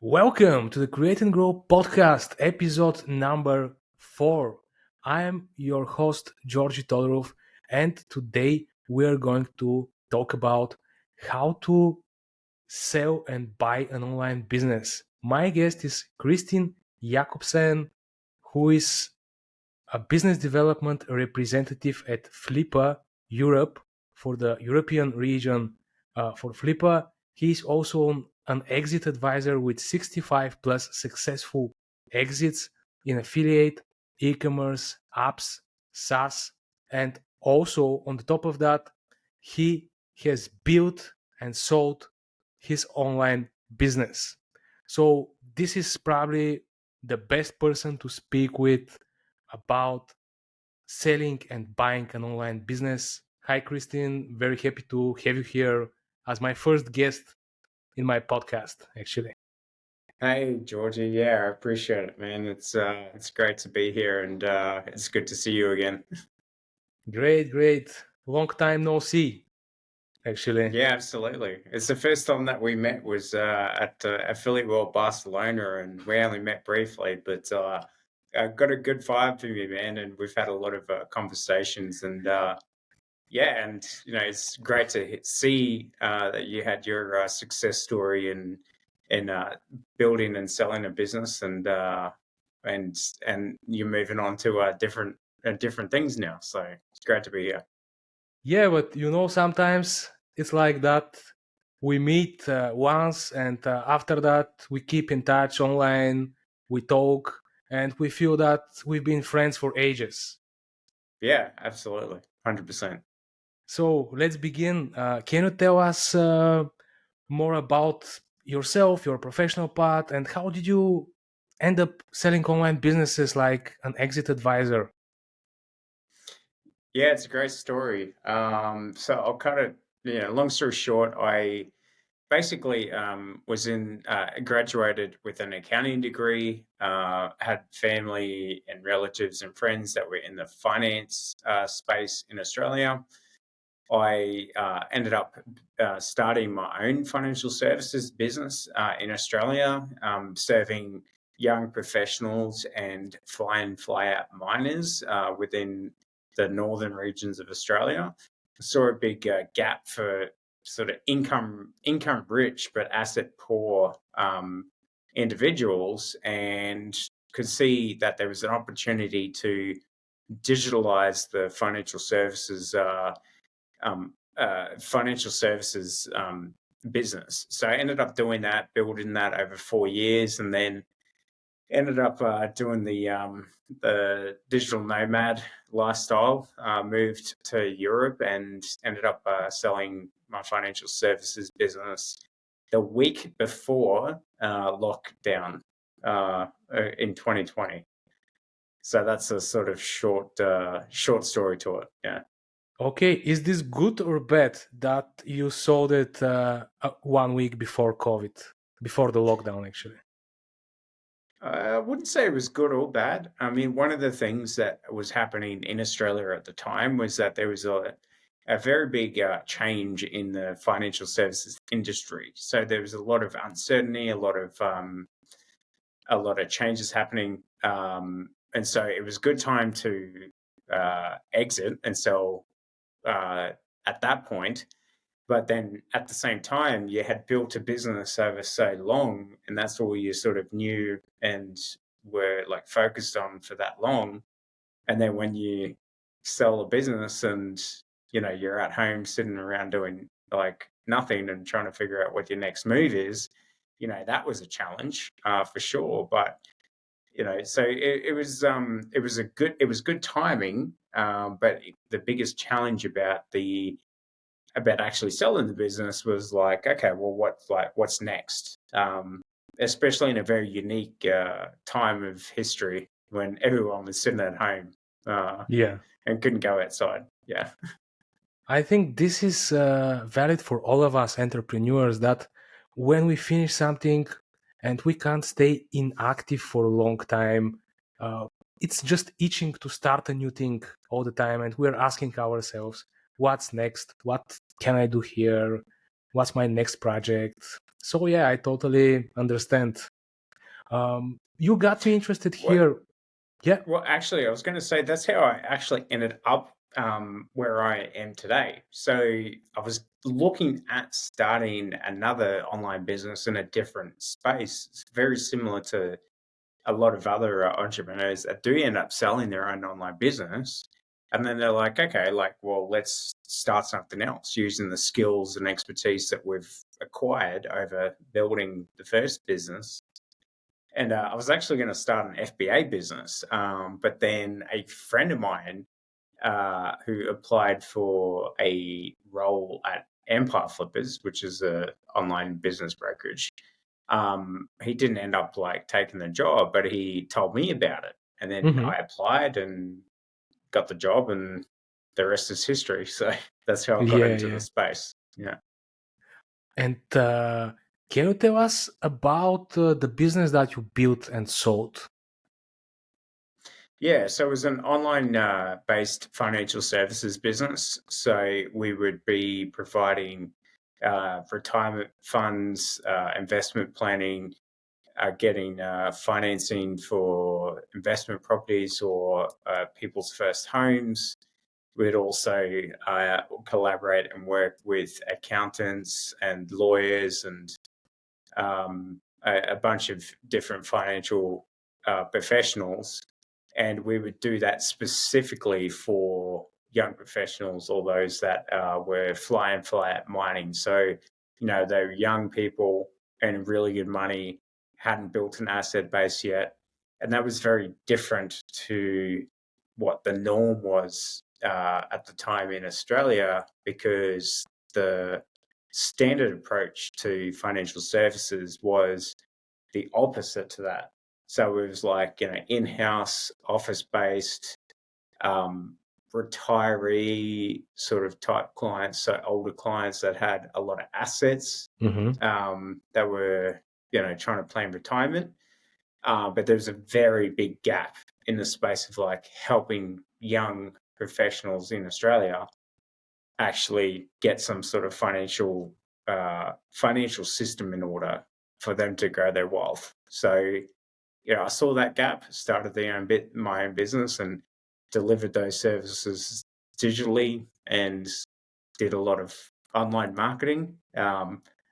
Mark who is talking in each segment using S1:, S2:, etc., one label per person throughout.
S1: Welcome to the Create and Grow podcast, episode number 4. I am your host, Georgi Todorov, and today we are going to talk about how to sell and buy an online business. My guest is Kristin Jacobsen, who is a business development representative at Flippa Europe for the European region. For Flippa, he is also an exit advisor with 65 plus successful exits in affiliate, e-commerce, apps, SaaS, and also on the top of that, he has built and sold his online business. So this is probably the best person to speak with about selling and buying an online business. Hi, Christine. Very happy to have you here as my first guest in my podcast, actually.
S2: Hey, Georgie. Yeah, I appreciate it, man. It's great to be here and it's good to see you again.
S1: Great, great. Long time no see, actually.
S2: Yeah, absolutely. It's the first time that we met was at Affiliate World Barcelona, and we only met briefly, but I got a good vibe from you, man, and we've had a lot of conversations and yeah, and it's great to see that you had your success story in building and selling a business, and you're moving on to different things now. So it's great to be here.
S1: Yeah, but sometimes it's like that. We meet once, and after that, we keep in touch online, we talk, and we feel that we've been friends for ages.
S2: Yeah, absolutely, 100%.
S1: So let's begin. Can you tell us more about yourself, your professional path, and how did you end up selling online businesses like an exit advisor?
S2: Yeah, it's a great story. So I'll cut it. Long story short, I basically was in graduated with an accounting degree. Had family and relatives and friends that were in the finance space in Australia. I ended up starting my own financial services business in Australia, serving young professionals and fly in, fly out miners within the northern regions of Australia. I saw a big gap for sort of income rich but asset poor individuals, and could see that there was an opportunity to digitalize the financial services business. So I ended up doing that, building that over 4 years, and then ended up doing the digital nomad lifestyle. Moved to Europe and ended up selling my financial services business the week before lockdown in 2020. So that's a sort of short story to it. Yeah.
S1: Okay, is this good or bad that you sold it 1 week before COVID, before the lockdown, actually?
S2: I wouldn't say it was good or bad. I mean, one of the things that was happening in Australia at the time was that there was a very big change in the financial services industry. So there was a lot of uncertainty, a lot of changes happening, and so it was a good time to exit and sell at that point. But then at the same time, you had built a business over so long, and that's all you sort of knew and were like focused on for that long. And then when you sell a business and you're at home sitting around doing like nothing and trying to figure out what your next move is, that was a challenge for sure. But so it was good timing. But the biggest challenge about actually selling the business was like, okay, well, what's next? Especially in a very unique time of history when everyone was sitting at home
S1: Yeah.
S2: and couldn't go outside. Yeah.
S1: I think this is valid for all of us entrepreneurs that when we finish something and we can't stay inactive for a long time, uh, it's just itching to start a new thing all the time. And we're asking ourselves, what's next? What can I do here? What's my next project? So yeah, I totally understand. You got me interested
S2: What?
S1: here. Yeah.
S2: Well, actually, I was going to say that's how I actually ended up where I am today. So I was looking at starting another online business in a different space. It's very similar to a lot of other entrepreneurs that do end up selling their own online business. And then they're like, okay, like, well, let's start something else using the skills and expertise that we've acquired over building the first business. And I was actually going to start an FBA business, but then a friend of mine who applied for a role at Empire Flippers, which is a online business brokerage, he didn't end up like taking the job, but he told me about it, and then
S1: Hmm.
S2: I applied and got the job, and the rest is history. So that's how I got
S1: Yeah,
S2: into the
S1: yeah.
S2: space. Yeah.
S1: And can you tell us about the business that you built and sold?
S2: Yeah, so it was an online based financial services business. So we would be providing retirement funds, investment planning, getting financing for investment properties or people's first homes. We'd also collaborate and work with accountants and lawyers and a bunch of different financial professionals. And we would do that specifically for young professionals or those that were fly in, fly out mining. So, they were young people earning really good money, hadn't built an asset base yet. And that was very different to what the norm was at the time in Australia, because the standard approach to financial services was the opposite to that. So it was like, in-house, office-based, um, retiree sort of type clients, so older clients that had a lot of assets
S1: Hmm.
S2: that were, trying to plan retirement. But there's a very big gap in the space of like helping young professionals in Australia actually get some sort of financial system in order for them to grow their wealth. So, I saw that gap, started my own business, and delivered those services digitally, and did a lot of online marketing.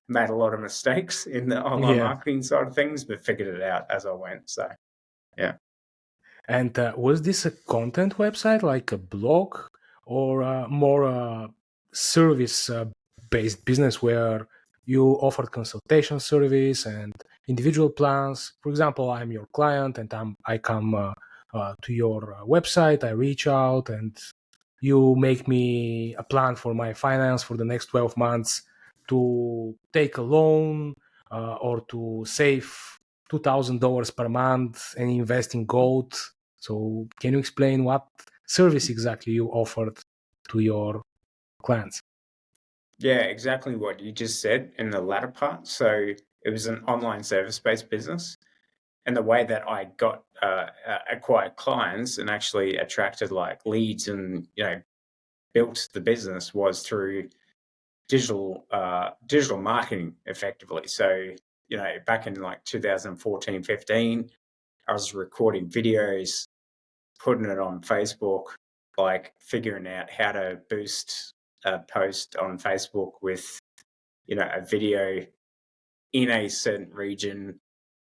S2: Made a lot of mistakes in the online
S1: Yeah.
S2: marketing side of things, but figured it out as I went. So, yeah.
S1: And was this a content website, like a blog, or more service based business where you offered consultation service and individual plans? For example, I'm your client and I come to your website, I reach out, and you make me a plan for my finance for the next 12 months to take a loan or to save $2,000 per month and invest in gold. So, can you explain what service exactly you offered to your clients?
S2: Yeah, exactly what you just said in the latter part. So it was an online service-based business, and the way that I got acquired clients and actually attracted like leads and built the business was through digital marketing effectively. So back in like 2014, 15, I was recording videos, putting it on Facebook, like figuring out how to boost a post on Facebook with a video in a certain region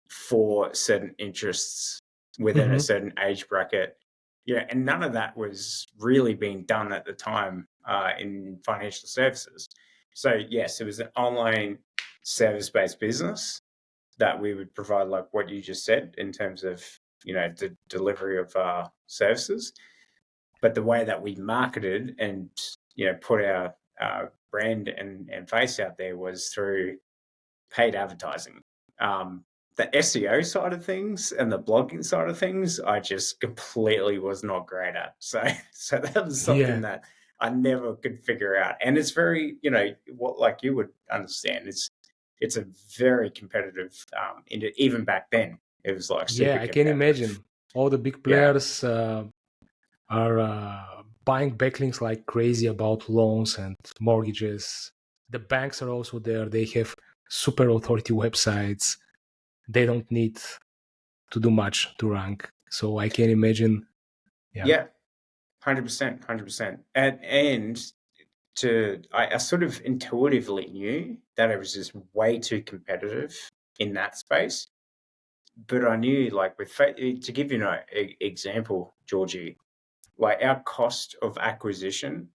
S2: for certain interests within a
S1: Hmm.
S2: certain age bracket. Yeah, and none of that was really being done at the time in financial services. So yes, it was an online service-based business that we would provide, like what you just said, in terms of the delivery of services. But the way that we marketed and put our brand and face out there was through paid advertising. The SEO side of things and the blogging side of things, I just completely was not great at. So, so that was something
S1: Yeah.
S2: that I never could figure out. And it's very, what like you would understand. It's a very competitive. Even back then, it was like super
S1: Yeah, I can
S2: competitive.
S1: imagine all the big
S2: Yeah.
S1: players are buying backlinks like crazy about loans and mortgages. The banks are also there. They have super authority websites. They don't need to do much to rank. So I can imagine.
S2: Yeah, 100%, 100%. And I sort of intuitively knew that it was just way too competitive in that space. But I knew, like, to give you an example, Georgie, like our cost of acquisition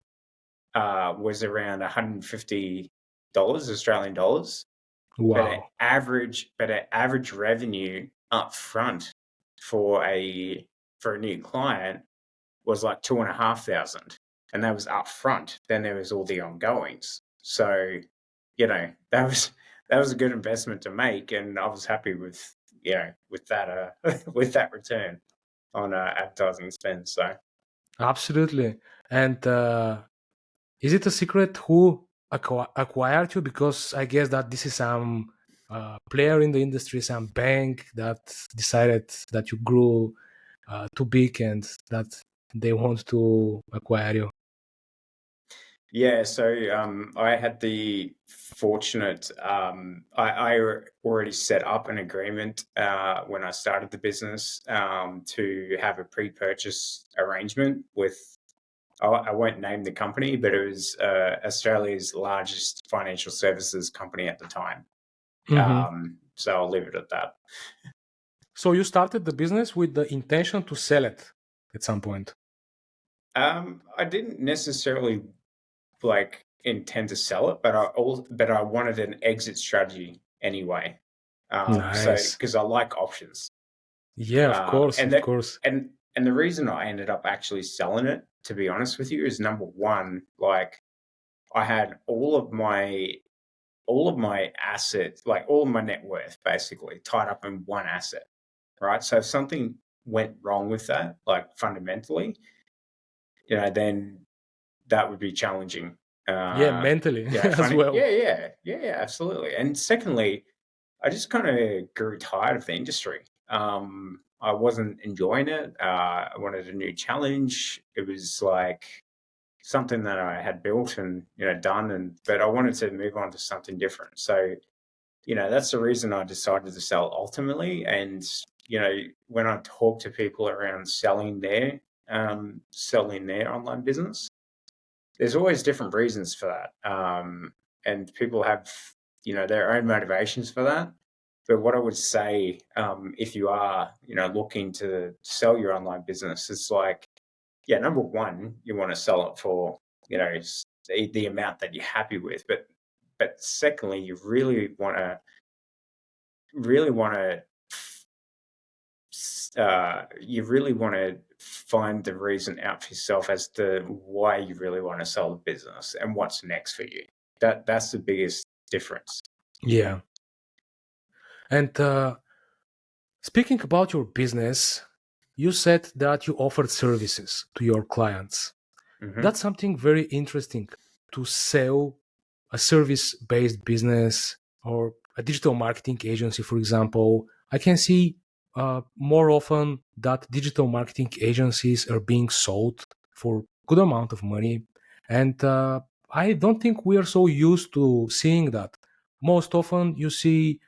S2: was around $150 Australian dollars, but
S1: Wow.
S2: an average revenue up front for a new client was like 2,500, and that was up front. Then there was all the ongoings. So, that was a good investment to make, and I was happy with with that with that return on advertising spend. So
S1: Absolutely. And is it a secret who acquired you? Because I guess that this is some player in the industry, some bank that decided that you grew too big and that they want to acquire you.
S2: yeah, so I had the fortunate I already set up an agreement when I started the business to have a pre-purchase arrangement with. I won't name the company, but it was Australia's largest financial services company at the time.
S1: Hmm.
S2: So I'll leave it at that.
S1: So you started the business with the intention to sell it at some point.
S2: I didn't necessarily like intend to sell it, but I wanted an exit strategy anyway. So
S1: Nice.
S2: because I like options,
S1: Yeah, of course,
S2: and
S1: of
S2: that
S1: course.
S2: and the reason I ended up actually selling it, to be honest with you, is number one, like I had all of my assets, like all of my net worth, basically tied up in one asset, right? So if something went wrong with that, like fundamentally, then that would be challenging.
S1: Yeah, mentally as
S2: Funny.
S1: well.
S2: Yeah, absolutely. And secondly, I just kind of grew tired of the industry. I wasn't enjoying it. I wanted a new challenge. It was like something that I had built and done, but I wanted to move on to something different. So that's the reason I decided to sell ultimately. And when I talk to people around selling their online business, there's always different reasons for that. And people have, their own motivations for that. But what I would say, if you are, looking to sell your online business, it's like, yeah, number one, you want to sell it for, the amount that you're happy with. But secondly, really want to, you really want to find the reason out for yourself as to why you really want to sell the business and what's next for you. That's the biggest difference.
S1: Yeah. And speaking about your business, you said that you offered services to your clients.
S2: Hmm.
S1: That's something very interesting to sell a service based business or a digital marketing agency, for example. I can see more often that digital marketing agencies are being sold for good amount of money. And I don't think we are so used to seeing that. Most often you see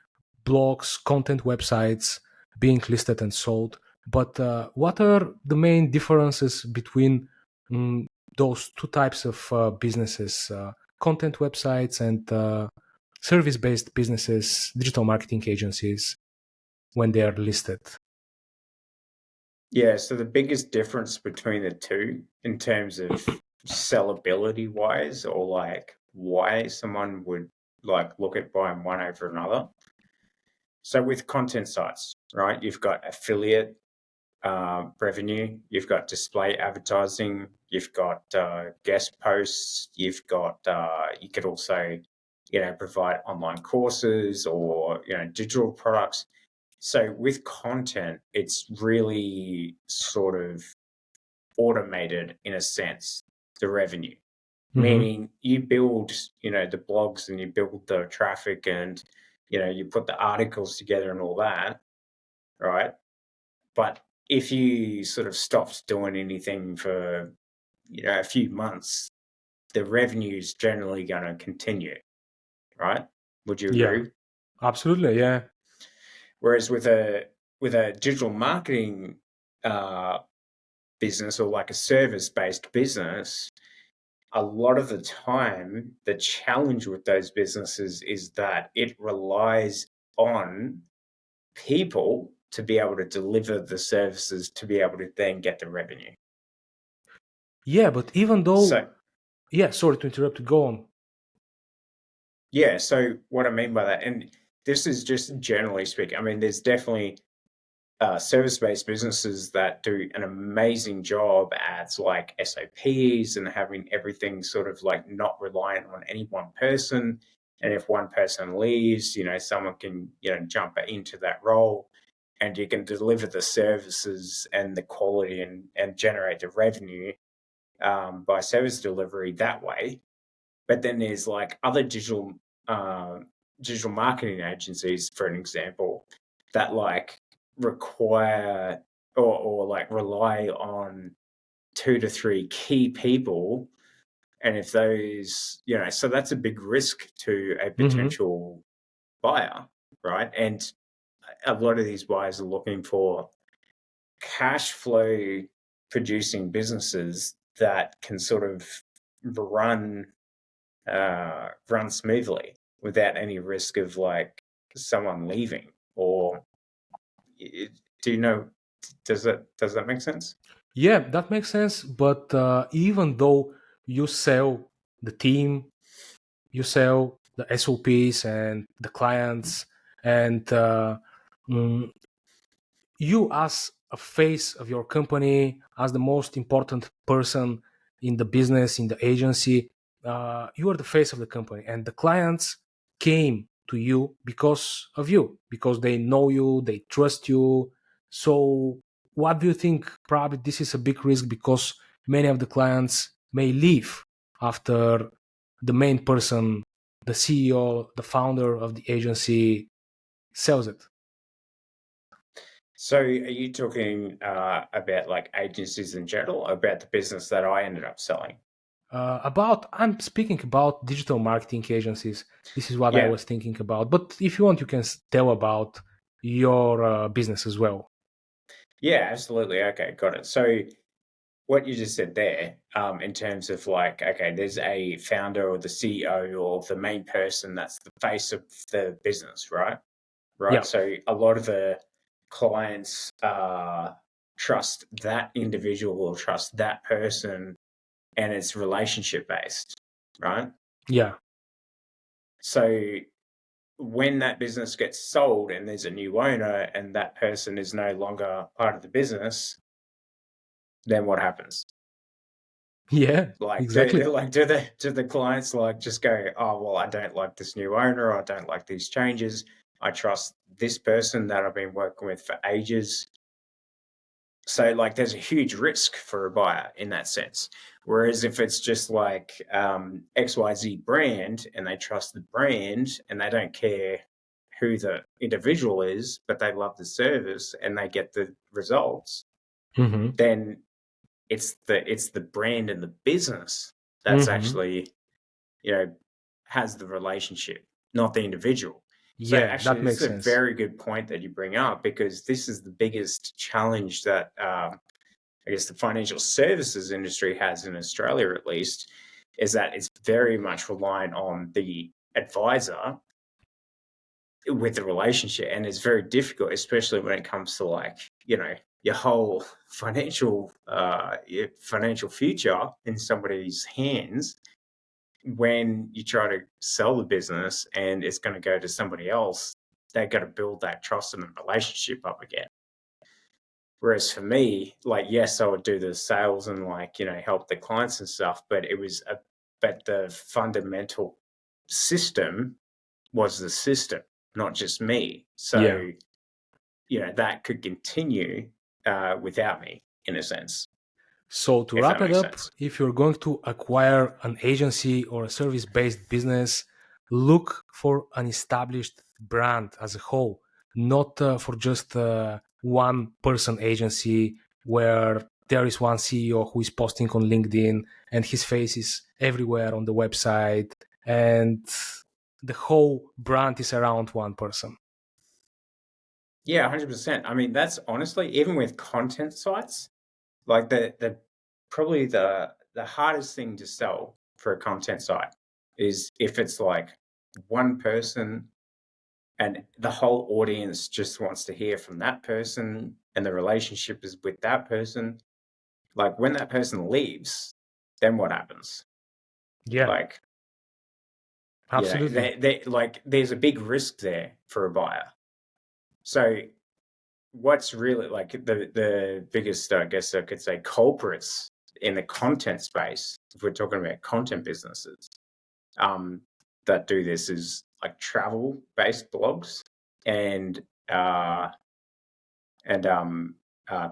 S1: blogs, content websites being listed and sold. But what are the main differences between mm, those two types of businesses, content websites and service based businesses, digital marketing agencies, when they are listed?
S2: Yeah, so the biggest difference between the two in terms of sellability wise, or like why someone would like look at buying one over another. So with content sites, right, you've got affiliate revenue, you've got display advertising, you've got guest posts, you've got you could also provide online courses or digital products. So with content, it's really sort of automated in a sense, the revenue,
S1: Mm-hmm.
S2: meaning you build the blogs and you build the traffic and you put the articles together and all that, right? But if you sort of stopped doing anything for a few months, the revenue is generally going to continue, right? Would you
S1: Yeah,
S2: agree?
S1: absolutely. Yeah.
S2: Whereas with a digital marketing uh, business, or like a service-based business, a lot of the time, the challenge with those businesses is that it relies on people to be able to deliver the services to be able to then get the revenue.
S1: Yeah, but even though,
S2: So,
S1: yeah, sorry to interrupt, go on.
S2: yeah, so what I mean by that, and this is just generally speaking, I mean, there's definitely service-based businesses that do an amazing job at like SOPs and having everything sort of like not reliant on any one person. And if one person leaves, someone can, jump into that role, and you can deliver the services and the quality and generate the revenue by service delivery that way. But then there's like other uh, digital marketing agencies, for an example, that like require or like rely on 2 to 3 key people. And if those, so that's a big risk to a
S1: Hmm.
S2: potential buyer, right? And a lot of these buyers are looking for cash flow producing businesses that can sort of run run smoothly without any risk of like someone leaving. Or do you know? Does that make sense?
S1: Yeah, that makes sense. But even though you sell the team, you sell the SOPs and the clients, and mm, you as a face of your company, as the most important person in the business, in the agency, you are the face of the company, and the clients came to you because of you, because they know you, they trust you. So what do you think? Probably this is a big risk, because many of the clients may leave after the main person, the CEO, the founder of the agency, sells it.
S2: So, are you talking about like agencies in general, or about the business that I ended up selling?
S1: I'm speaking about digital marketing agencies. This is what I
S2: Yeah,
S1: was thinking about. But if you want, you can tell about your business as well.
S2: yeah, absolutely. Okay, got it. So, what you just said there, in terms of like, okay, there's a founder or the CEO or the main person that's the face of the business, right? Right.
S1: Yeah.
S2: So a lot of the clients trust that individual or trust that person, and it's relationship based, right?
S1: Yeah.
S2: So when that business gets sold and there's a new owner and that person is no longer part of the business, then what happens?
S1: Yeah.
S2: Like,
S1: Exactly.
S2: do the clients like just go, oh well, I don't like this new owner, or I don't like these changes. I trust this person that I've been working with for ages. So like there's a huge risk for a buyer in that sense. Whereas if it's just like XYZ brand, and they trust the brand and they don't care who the individual is, but they love the service and they get the results,
S1: Mm-hmm.
S2: then it's the brand and the business that's
S1: Mm-hmm.
S2: actually, you know, has the relationship, not the individual. So
S1: Yeah,
S2: actually,
S1: that
S2: this
S1: makes
S2: is a
S1: sense.
S2: very good point that you bring up, because this is the biggest challenge that I guess the financial services industry has in Australia, at least, is that it's very much reliant on the advisor with the relationship, and it's very difficult, especially when it comes to like, your whole your financial future in somebody's hands. When you try to sell the business and it's going to go to somebody else, they've got to build that trust and the relationship up again. Whereas for me, like, yes, I would do the sales and like, help the clients and stuff, but the fundamental system was the system, not just me.
S1: Yeah.
S2: So, that could continue without me, in a sense,
S1: So to
S2: if
S1: wrap
S2: that
S1: it
S2: makes
S1: up,
S2: sense.
S1: if you're going to acquire an agency or a service-based business, look for an established brand as a whole, not for just one person agency where there is one CEO who is posting on LinkedIn and his face is everywhere on the website, and the whole brand is around one person.
S2: Yeah, 100%. I mean, that's honestly, even with content sites, like the probably the hardest thing to sell for a content site is if it's like one person and the whole audience just wants to hear from that person and the relationship is with that person. Like when that person leaves, then what happens?
S1: Yeah,
S2: Like,
S1: absolutely.
S2: they like there's a big risk there for a buyer. So what's really like the biggest, I guess I could say, culprits in the content space, if we're talking about content businesses, that do this is like travel based blogs and uh,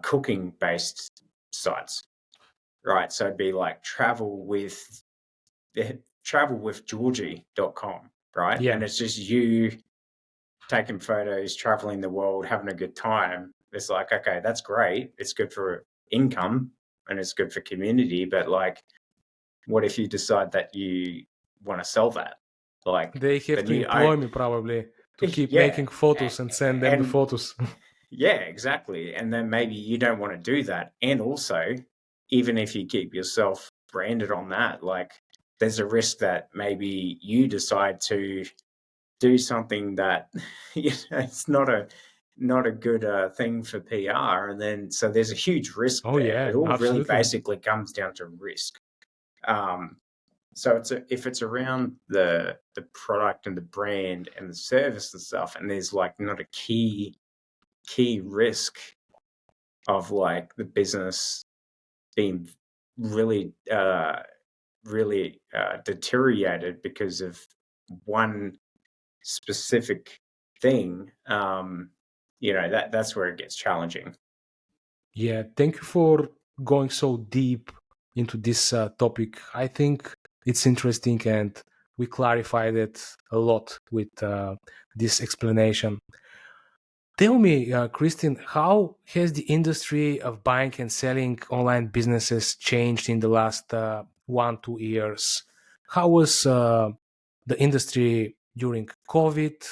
S2: cooking based sites, right? So it'd be like travelwithgeorgie.com, right?
S1: Yeah,
S2: And it's just you taking photos, traveling the world, having a good time. It's like, okay, that's great. It's good for income and it's good for community. But like, what if you decide that you want to sell that? Like,
S1: they have
S2: then
S1: to employ me probably to keep
S2: yeah.
S1: making photos and send them the
S2: And
S1: photos.
S2: yeah, exactly. And then maybe you don't want to do that. And also, even if you keep yourself branded on that, like, there's a risk that maybe you decide to do something that it's not a good thing for PR, and then so there's a huge risk
S1: Oh
S2: there.
S1: yeah,
S2: It all really
S1: absolutely.
S2: basically comes down to risk. So if it's around the product and the brand and the service and stuff, and there's like not a key risk of like the business being really deteriorated because of one specific thing, that's where it gets challenging.
S1: Yeah, thank you for going so deep into this topic. I think it's interesting and we clarified it a lot with this explanation. Tell me, Kristin, how has the industry of buying and selling online businesses changed in the last 1-2 years? How was the industry during COVID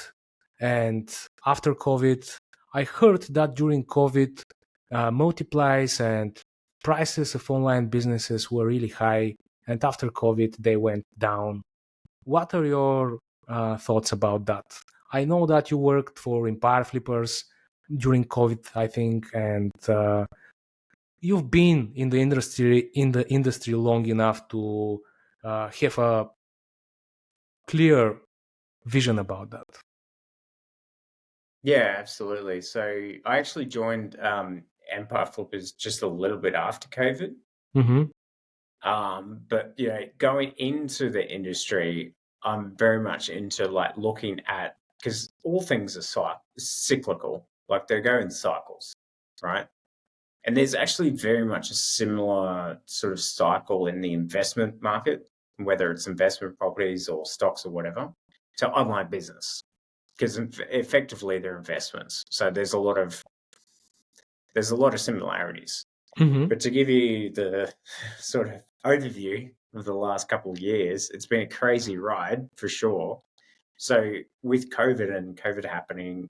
S1: and after COVID? I heard that during COVID, multiplies and prices of online businesses were really high, and after COVID, they went down. What are your thoughts about that? I know that you worked for Empire Flippers during COVID, I think, and you've been in the industry long enough to have a clear vision about that.
S2: Yeah, absolutely. So I actually joined Empire Flippers just a little bit after COVID.
S1: Mm-hmm.
S2: But going into the industry, I'm very much into like looking at, because all things are cyclical, like they go in cycles, right? And there's actually very much a similar sort of cycle in the investment market, whether it's investment properties or stocks or whatever, to online business, because effectively they're investments. So there's a lot of similarities.
S1: Mm-hmm.
S2: But to give you the sort of overview of the last couple of years, it's been a crazy ride for sure. So with COVID happening,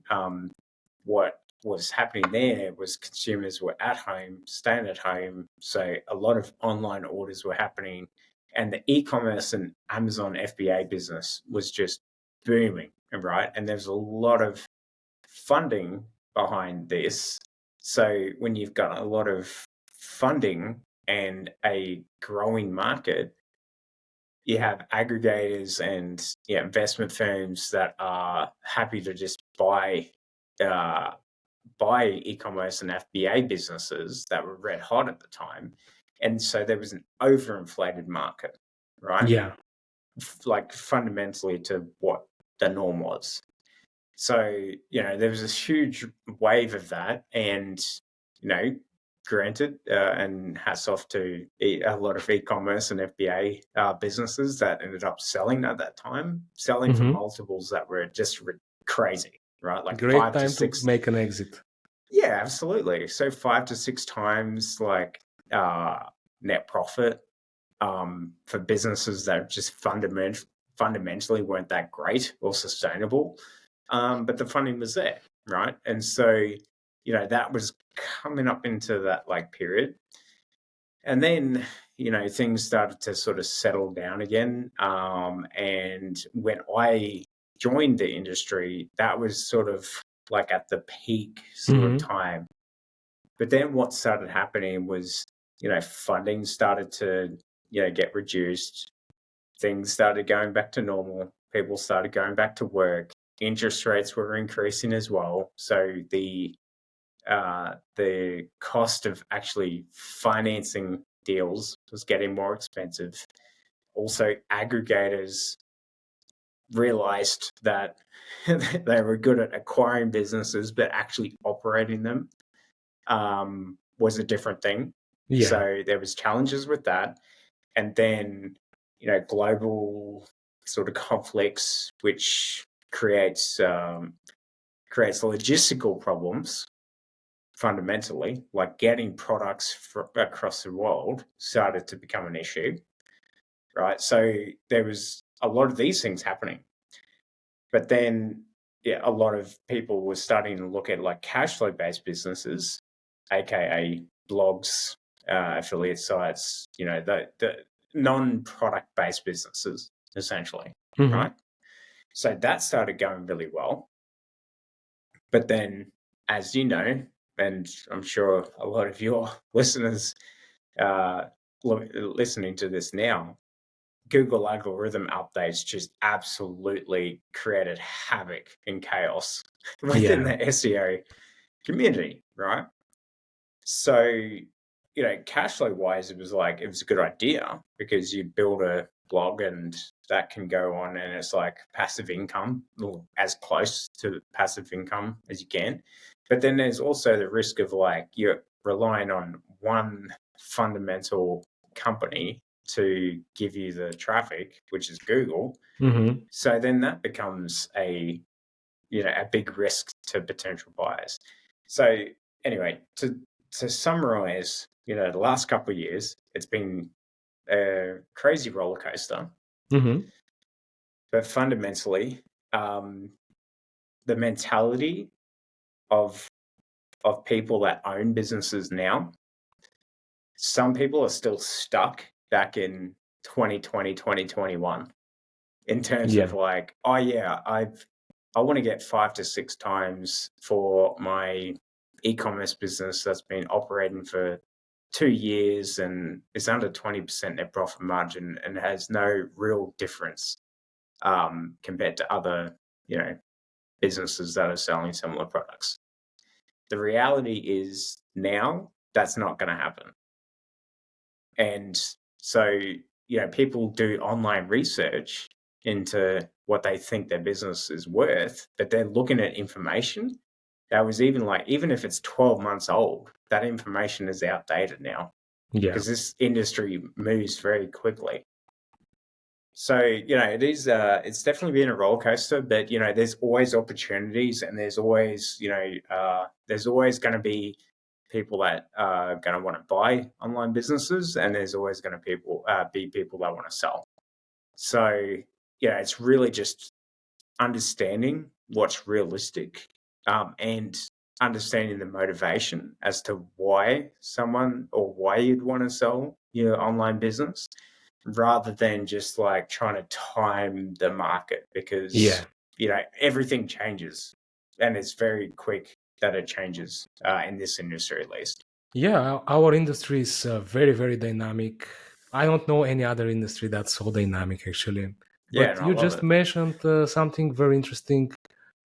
S2: what was happening there was consumers were at home, staying at home. So a lot of online orders were happening, and the e-commerce and Amazon FBA business was just booming, right? And there's a lot of funding behind this. So when you've got a lot of funding and a growing market, you have aggregators and investment firms that are happy to just buy e-commerce and FBA businesses that were red hot at the time. And so there was an overinflated market, right?
S1: Yeah.
S2: Like fundamentally to what the norm was. So, there was this huge wave of that. And, granted, and hats off to a lot of e-commerce and FBA businesses that ended up selling at that time, selling for
S1: Mm-hmm.
S2: multiples that were just crazy, right? Like
S1: Great
S2: five to
S1: time to
S2: six.
S1: make an exit.
S2: Yeah, absolutely. So 5 to 6 times like net profit for businesses that are just fundamentally weren't that great or sustainable, but the funding was there, right? And so, that was coming up into that like period. And then, things started to sort of settle down again. And when I joined the industry, that was sort of like at the peak sort of time. But then what started happening was, funding started to, get reduced. Things started going back to normal. People started going back to work. Interest rates were increasing as well. So the cost of actually financing deals was getting more expensive. Also, aggregators realized that they were good at acquiring businesses, but actually operating them was a different thing.
S1: Yeah.
S2: So there was challenges with that. And then, global sort of conflicts, which creates logistical problems fundamentally, like getting products across the world started to become an issue, right? So there was a lot of these things happening. But then, a lot of people were starting to look at like cash flow based businesses, aka blogs, affiliate sites, the non-product based businesses, essentially, right? So that started going really well. But then, as you know, and I'm sure a lot of your listeners listening to this now, Google algorithm updates just absolutely created havoc and chaos within the SEO community, right? So, cash flow wise, it was a good idea because you build a blog and that can go on and it's like passive income, or as close to passive income as you can. But then there's also the risk of like you're relying on one fundamental company to give you the traffic, which is Google. So then that becomes a big risk to potential buyers. So anyway, to summarize, the last couple of years, it's been a crazy roller coaster. But fundamentally, the mentality of people that own businesses now, some people are still stuck back in 2020, 2021 in terms of like, oh yeah, I want to get 5 to 6 times for my e-commerce business that's been operating for 2 years and is under 20% net profit margin and has no real difference compared to other, businesses that are selling similar products. The reality is now that's not going to happen. And so, people do online research into what they think their business is worth, but they're looking at information that was even if it's 12 months old, that information is outdated now because this industry moves very quickly. So, it is, it's definitely been a roller coaster, but, there's always opportunities and there's always, going to be people that are going to want to buy online businesses and there's always going to be people that want to sell. So, it's really just understanding what's realistic and understanding the motivation as to why someone or why you'd want to sell your online business rather than just like trying to time the market because, everything changes and it's very quick that it changes in this industry at least.
S1: Yeah, our industry is very, very dynamic. I don't know any other industry that's so dynamic, actually.
S2: Yeah,
S1: But
S2: and I
S1: you
S2: love
S1: just
S2: it.
S1: mentioned something very interesting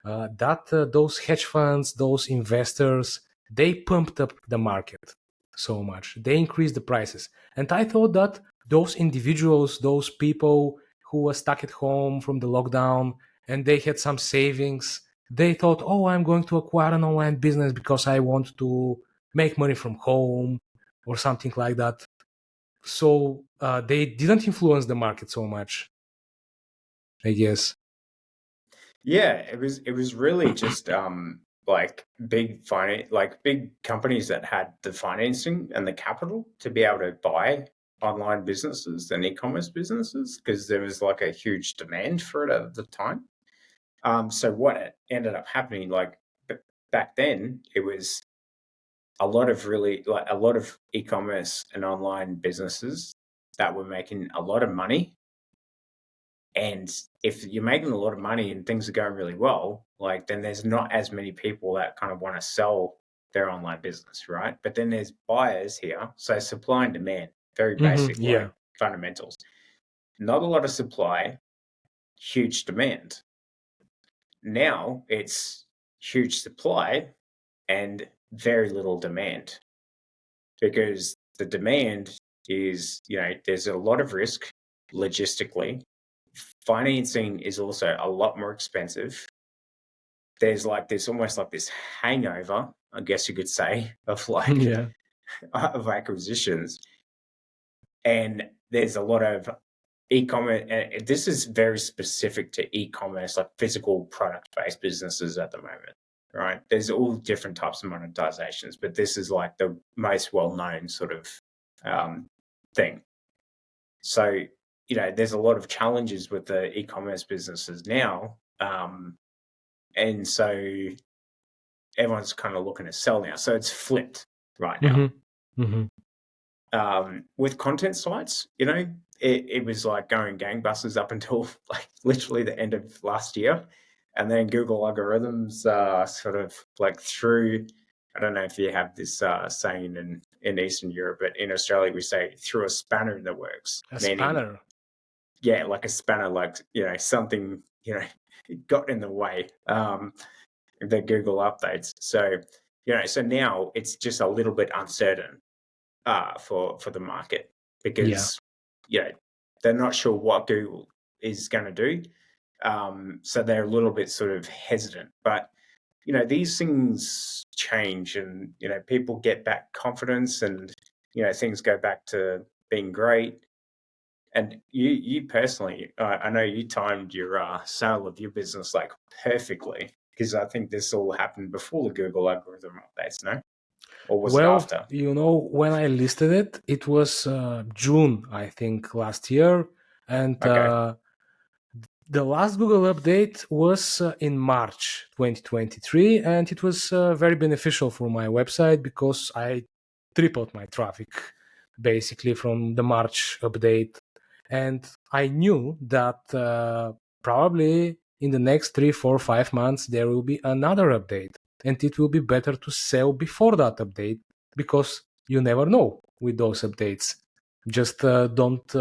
S1: that those hedge funds, those investors, they pumped up the market so much. They increased the prices. And I thought that those individuals, those people who were stuck at home from the lockdown and they had some savings, they thought, oh, I'm going to acquire an online business because I want to make money from home or something like that. So they didn't influence the market so much, I guess.
S2: Yeah, it was really just like big companies that had the financing and the capital to be able to buy online businesses than e-commerce businesses because there was like a huge demand for it at the time. So what ended up happening, like back then, it was a lot of e-commerce and online businesses that were making a lot of money. And if you're making a lot of money and things are going really well, like then there's not as many people that kind of want to sell their online business, right? But then there's buyers here. So supply and demand, very basic,
S1: Yeah.
S2: like fundamentals. Not a lot of supply, huge demand. Now it's huge supply and very little demand because the demand is, there's a lot of risk logistically. Financing is also a lot more expensive. There's almost like this hangover, I guess you could say, of
S1: Yeah.
S2: of acquisitions. And there's a lot of e-commerce, and this is very specific to e-commerce, like physical product-based businesses at the moment, right? There's all different types of monetizations, but this is like the most well-known sort of thing. So, there's a lot of challenges with the e-commerce businesses now. And so everyone's kind of looking to sell now. So it's flipped right now. With content sites, it was like going gangbusters up until like literally the end of last year. And then Google algorithms sort of like I don't know if you have this saying in Eastern Europe, but in Australia we say threw a spanner in the works.
S1: A
S2: Meaning,
S1: spanner.
S2: yeah, like a spanner, like, something, got in the way, the Google updates. So, so now it's just a little bit uncertain for the market because, they're not sure what Google is going to do. So they're a little bit sort of hesitant. But, these things change and, people get back confidence and, things go back to being great. And you personally, I know you timed your sale of your business like perfectly because I think this all happened before the Google algorithm updates, no? Or was it
S1: Well,
S2: after?
S1: when I listed it, it was June, I think, last year. And
S2: Okay.
S1: the last Google update was in March 2023. And it was very beneficial for my website because I tripled my traffic basically from the March update. And I knew that probably in the next 3, 4, 5 months, there will be another update. And it will be better to sell before that update because you never know with those updates. Just don't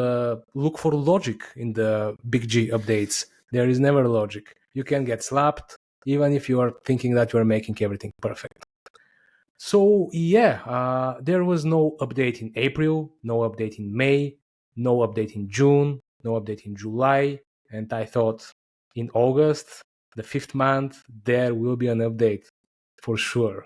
S1: look for logic in the big G updates. There is never logic. You can get slapped even if you are thinking that you are making everything perfect. So yeah, there was no update in April, no update in May, no update in June, no update in July, and I thought in August, the 5th month, there will be an update for sure.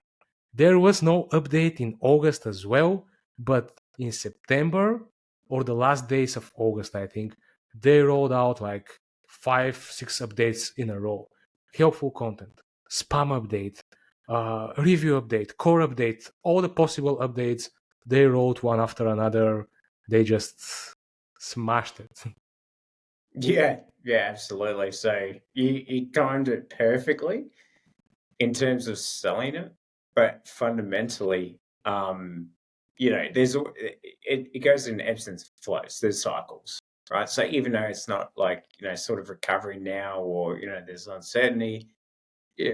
S1: There was no update in August as well, but in September or the last days of August, I think, they rolled out like 5, 6 updates in a row. Helpful content, spam update, review update, core update, all the possible updates. They wrote one after another. They just smashed it.
S2: Yeah, absolutely. So you timed it perfectly in terms of selling it, but fundamentally, it goes in ebbs and flows. There's cycles, right? So even though it's not like sort of recovering now, or there's uncertainty,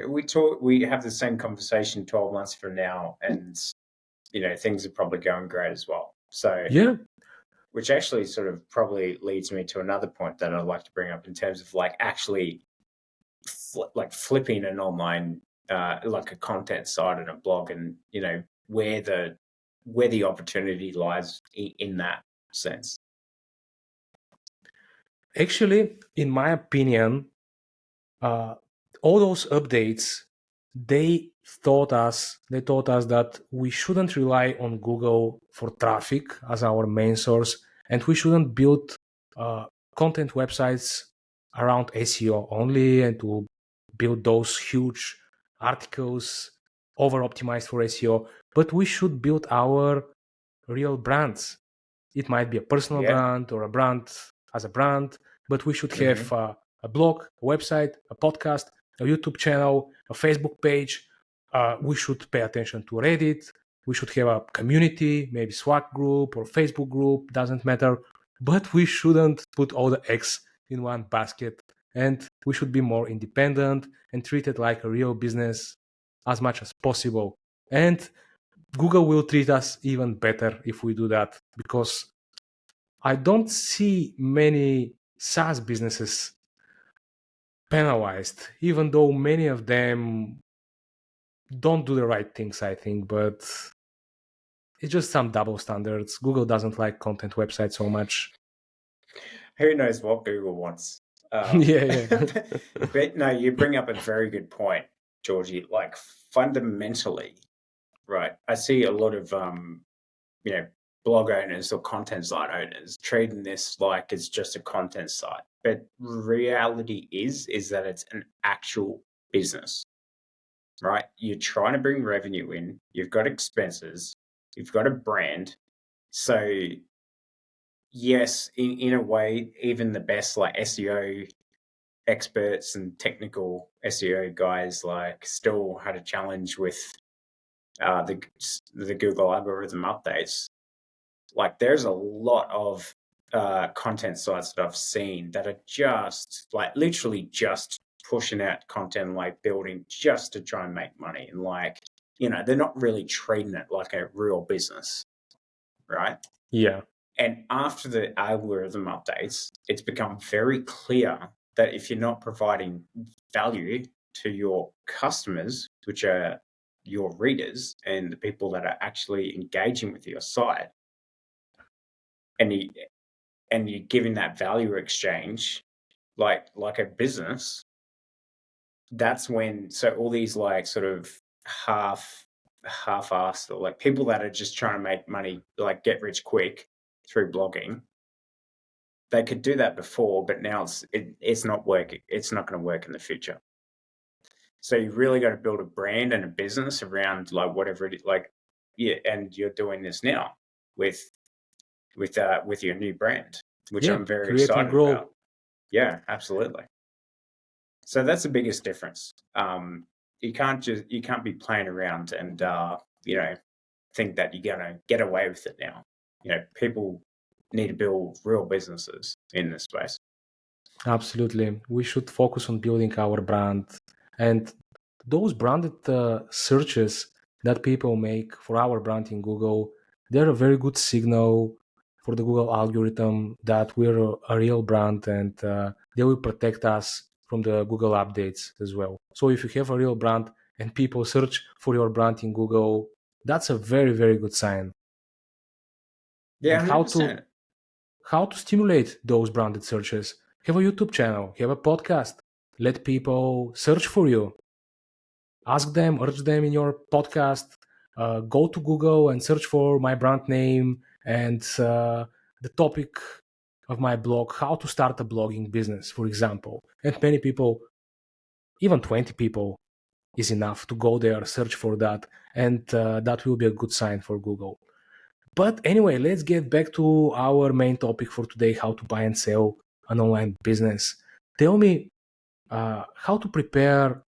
S2: we have the same conversation 12 months from now, and things are probably going great as well. So
S1: Yeah.
S2: which actually sort of probably leads me to another point that I'd like to bring up in terms of like actually flipping an online like a content site and a blog, and where the opportunity lies in that sense.
S1: Actually, in my opinion, all those updates, they taught us that we shouldn't rely on Google for traffic as our main source, and we shouldn't build content websites around SEO only and to build those huge articles over optimized for SEO, but we should build our real brands It might be a personal
S2: Yeah.
S1: brand or a brand as a brand, but we should have
S2: Mm-hmm.
S1: a blog, a website, a podcast, a YouTube channel, a Facebook page. We should pay attention to Reddit. We should have a community, maybe Slack group or Facebook group, doesn't matter. But we shouldn't put all the eggs in one basket. And we should be more independent and treat it like a real business as much as possible. And Google will treat us even better if we do that, because I don't see many SaaS businesses penalized, even though many of them don't do the right things, I think, but it's just some double standards. Google doesn't like content websites so much.
S2: Who knows what Google wants?
S1: Yeah.
S2: But no, you bring up a very good point, Georgie. Like fundamentally, right? I see a lot of blog owners or content site owners treating this like it's just a content site. But reality is that it's an actual business, right? You're trying to bring revenue in, you've got expenses, you've got a brand. So yes, in a way, even the best like SEO experts and technical SEO guys like still had a challenge with the Google algorithm updates. Like there's a lot of content sites that I've seen that are just like literally just pushing out content, like building just to try and make money. And like, they're not really treating it like a real business, right?
S1: Yeah.
S2: And after the algorithm updates, it's become very clear that if you're not providing value to your customers, which are your readers and the people that are actually engaging with your site, and you're giving that value exchange like a business, that's when all these like sort of half-assed or like people that are just trying to make money, like get rich quick through blogging, they could do that before, but now it's not working. It's not going to work in the future. So you really got to build a brand and a business around like whatever it is, like, yeah. And you're doing this now with your new brand, which
S1: Yeah.
S2: I'm very
S1: Create and
S2: excited
S1: grow.
S2: about. Yeah, absolutely. So that's the biggest difference. You can't be playing around and think that you're gonna get away with it now. People need to build real businesses in this space.
S1: Absolutely. We should focus on building our brand. And those branded searches that people make for our brand in Google, they're a very good signal for the Google algorithm that we're a real brand, and they will protect us from the Google updates as well. So if you have a real brand and people search for your brand in Google, that's a very, very good sign.
S2: Yeah,
S1: And
S2: 100%.
S1: how to stimulate those branded searches? Have a YouTube channel, have a podcast, let people search for you. Ask them, urge them in your podcast, go to Google and search for my brand name and the topic of my blog, how to start a blogging business, for example. And many people, even 20 people, is enough to go there, search for that, and that will be a good sign for Google. But anyway, let's get back to our main topic for today, how to buy and sell an online business. Tell me how to prepare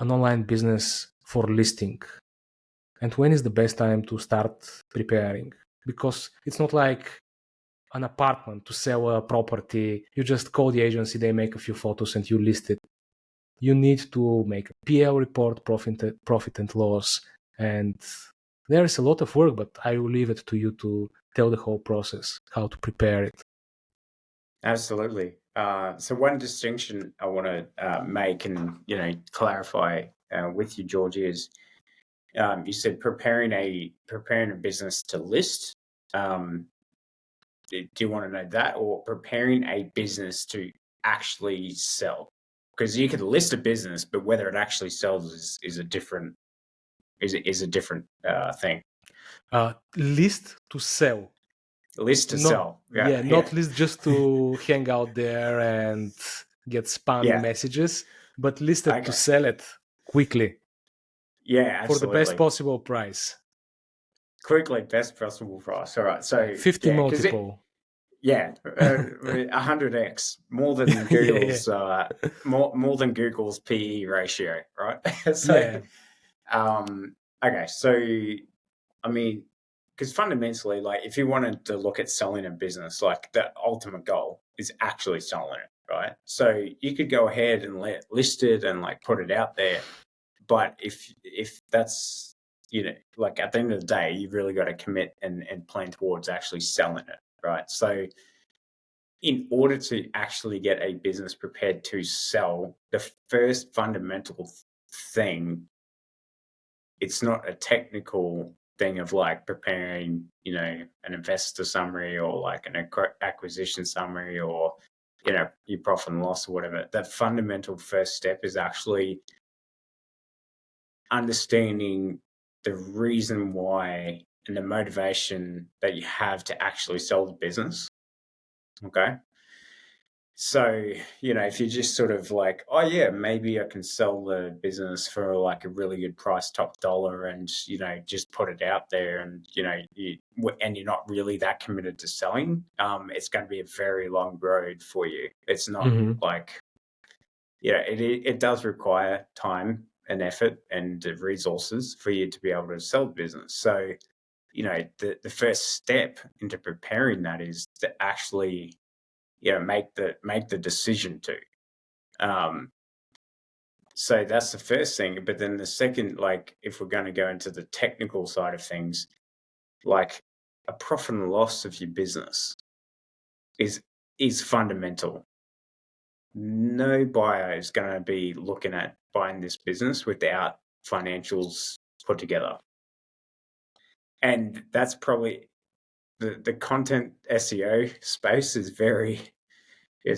S1: an online business for listing, and when is the best time to start preparing, because it's not like an apartment to sell a property. You just call the agency, they make a few photos and you list it. You need to make a PL report, profit and loss, and there is a lot of work, but I will leave it to you to tell the whole process, how to prepare it.
S2: Absolutely. So one distinction I want to make and clarify with you, Georgie, is you said preparing a business to list. Do you want to know that, or preparing a business to actually sell? Because you could list a business, but whether it actually sells is a different thing.
S1: List to sell.
S2: List to
S1: Not,
S2: sell.
S1: yeah,
S2: Yeah.
S1: not list just to hang out there and get spammy
S2: Yeah.
S1: messages, but listed to
S2: Okay.
S1: sell it quickly
S2: Yeah,
S1: for the best
S2: absolutely.
S1: possible price.
S2: quickly, best possible price. All right. So
S1: 50
S2: yeah, because
S1: multiple.
S2: 100x more than
S1: Yeah,
S2: Google's more than Google's PE ratio, right? So
S1: yeah.
S2: okay, so I mean, because fundamentally, like if you wanted to look at selling a business, like the ultimate goal is actually selling it, right? So you could go ahead and list it and like put it out there, but if that's like at the end of the day, you've really got to commit and plan towards actually selling it, right? So in order to actually get a business prepared to sell, the first fundamental thing, it's not a technical thing of like preparing, an investor summary or like an acquisition summary or, your profit and loss or whatever. The fundamental first step is actually understanding the reason why and the motivation that you have to actually sell the business. Okay. So, if you're just sort of like, oh yeah, maybe I can sell the business for like a really good price, top dollar, and just put it out there, and and you're not really that committed to selling, it's going to be a very long road for you. It's not like, it does require time and effort and resources for you to be able to sell the business. So, the first step into preparing that is to actually make the decision to. So that's the first thing. But then the second, like if we're going to go into the technical side of things, like a profit and loss of your business is fundamental. No buyer is going to be looking at buying this business without financials put together. And that's probably the content SEO space is very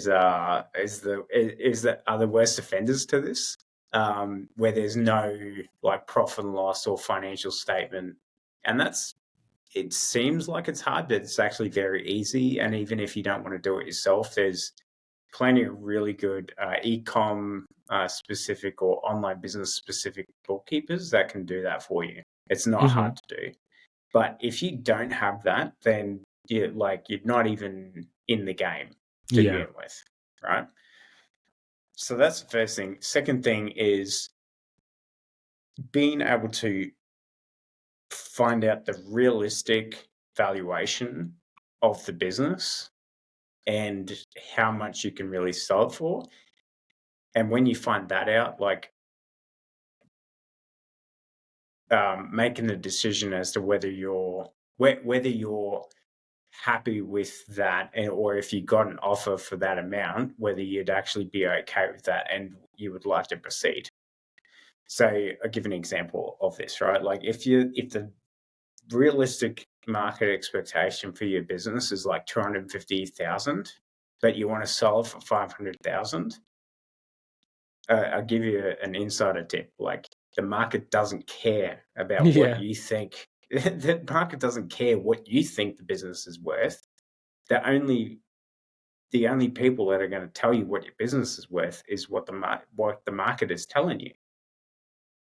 S2: are the worst offenders to this, where there's no like profit and loss or financial statement, and it seems like it's hard, but it's actually very easy. And even if you don't want to do it yourself, there's plenty of really good e-com specific or online business specific bookkeepers that can do that for you. It's not hard to do. But if you don't have that, then you're not even in the game to begin with, right? So that's the first thing. Second thing is being able to find out the realistic valuation of the business and how much you can really sell it for. And when you find that out, like making a decision as to whether you're happy with that, or if you got an offer for that amount, whether you'd actually be okay with that and you would like to proceed. So I'll give an example of this, right? Like if the realistic market expectation for your business is like 250,000, but you want to sell for 500,000, I'll give you an insider tip. Like the market doesn't care about what you think. The market doesn't care what you think the business is worth. The only people that are going to tell you what your business is worth is what the market is telling you.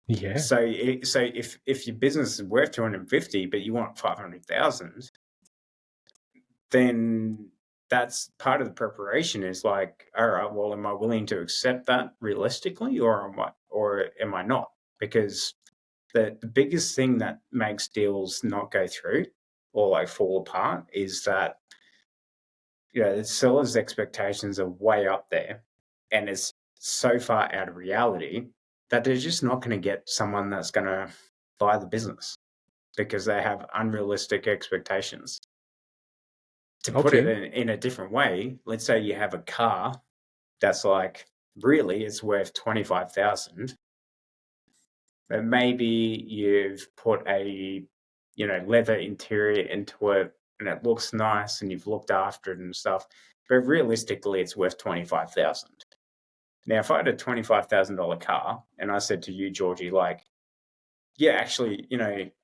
S1: Yeah.
S2: So if your business is worth 250, but you want 500,000, then that's part of the preparation. Is like, all right, well, am I willing to accept that realistically, or am I not? Because the biggest thing that makes deals not go through or like fall apart is that the seller's expectations are way up there, and it's so far out of reality that they're just not going to get someone that's going to buy the business because they have unrealistic expectations. To put it in a different way, let's say you have a car that's like, really it's worth 25,000, but maybe you've put a leather interior into it and it looks nice and you've looked after it and stuff, but realistically it's worth 25,000. Now, if I had a $25,000 car and I said to you, Georgie, like, yeah, actually,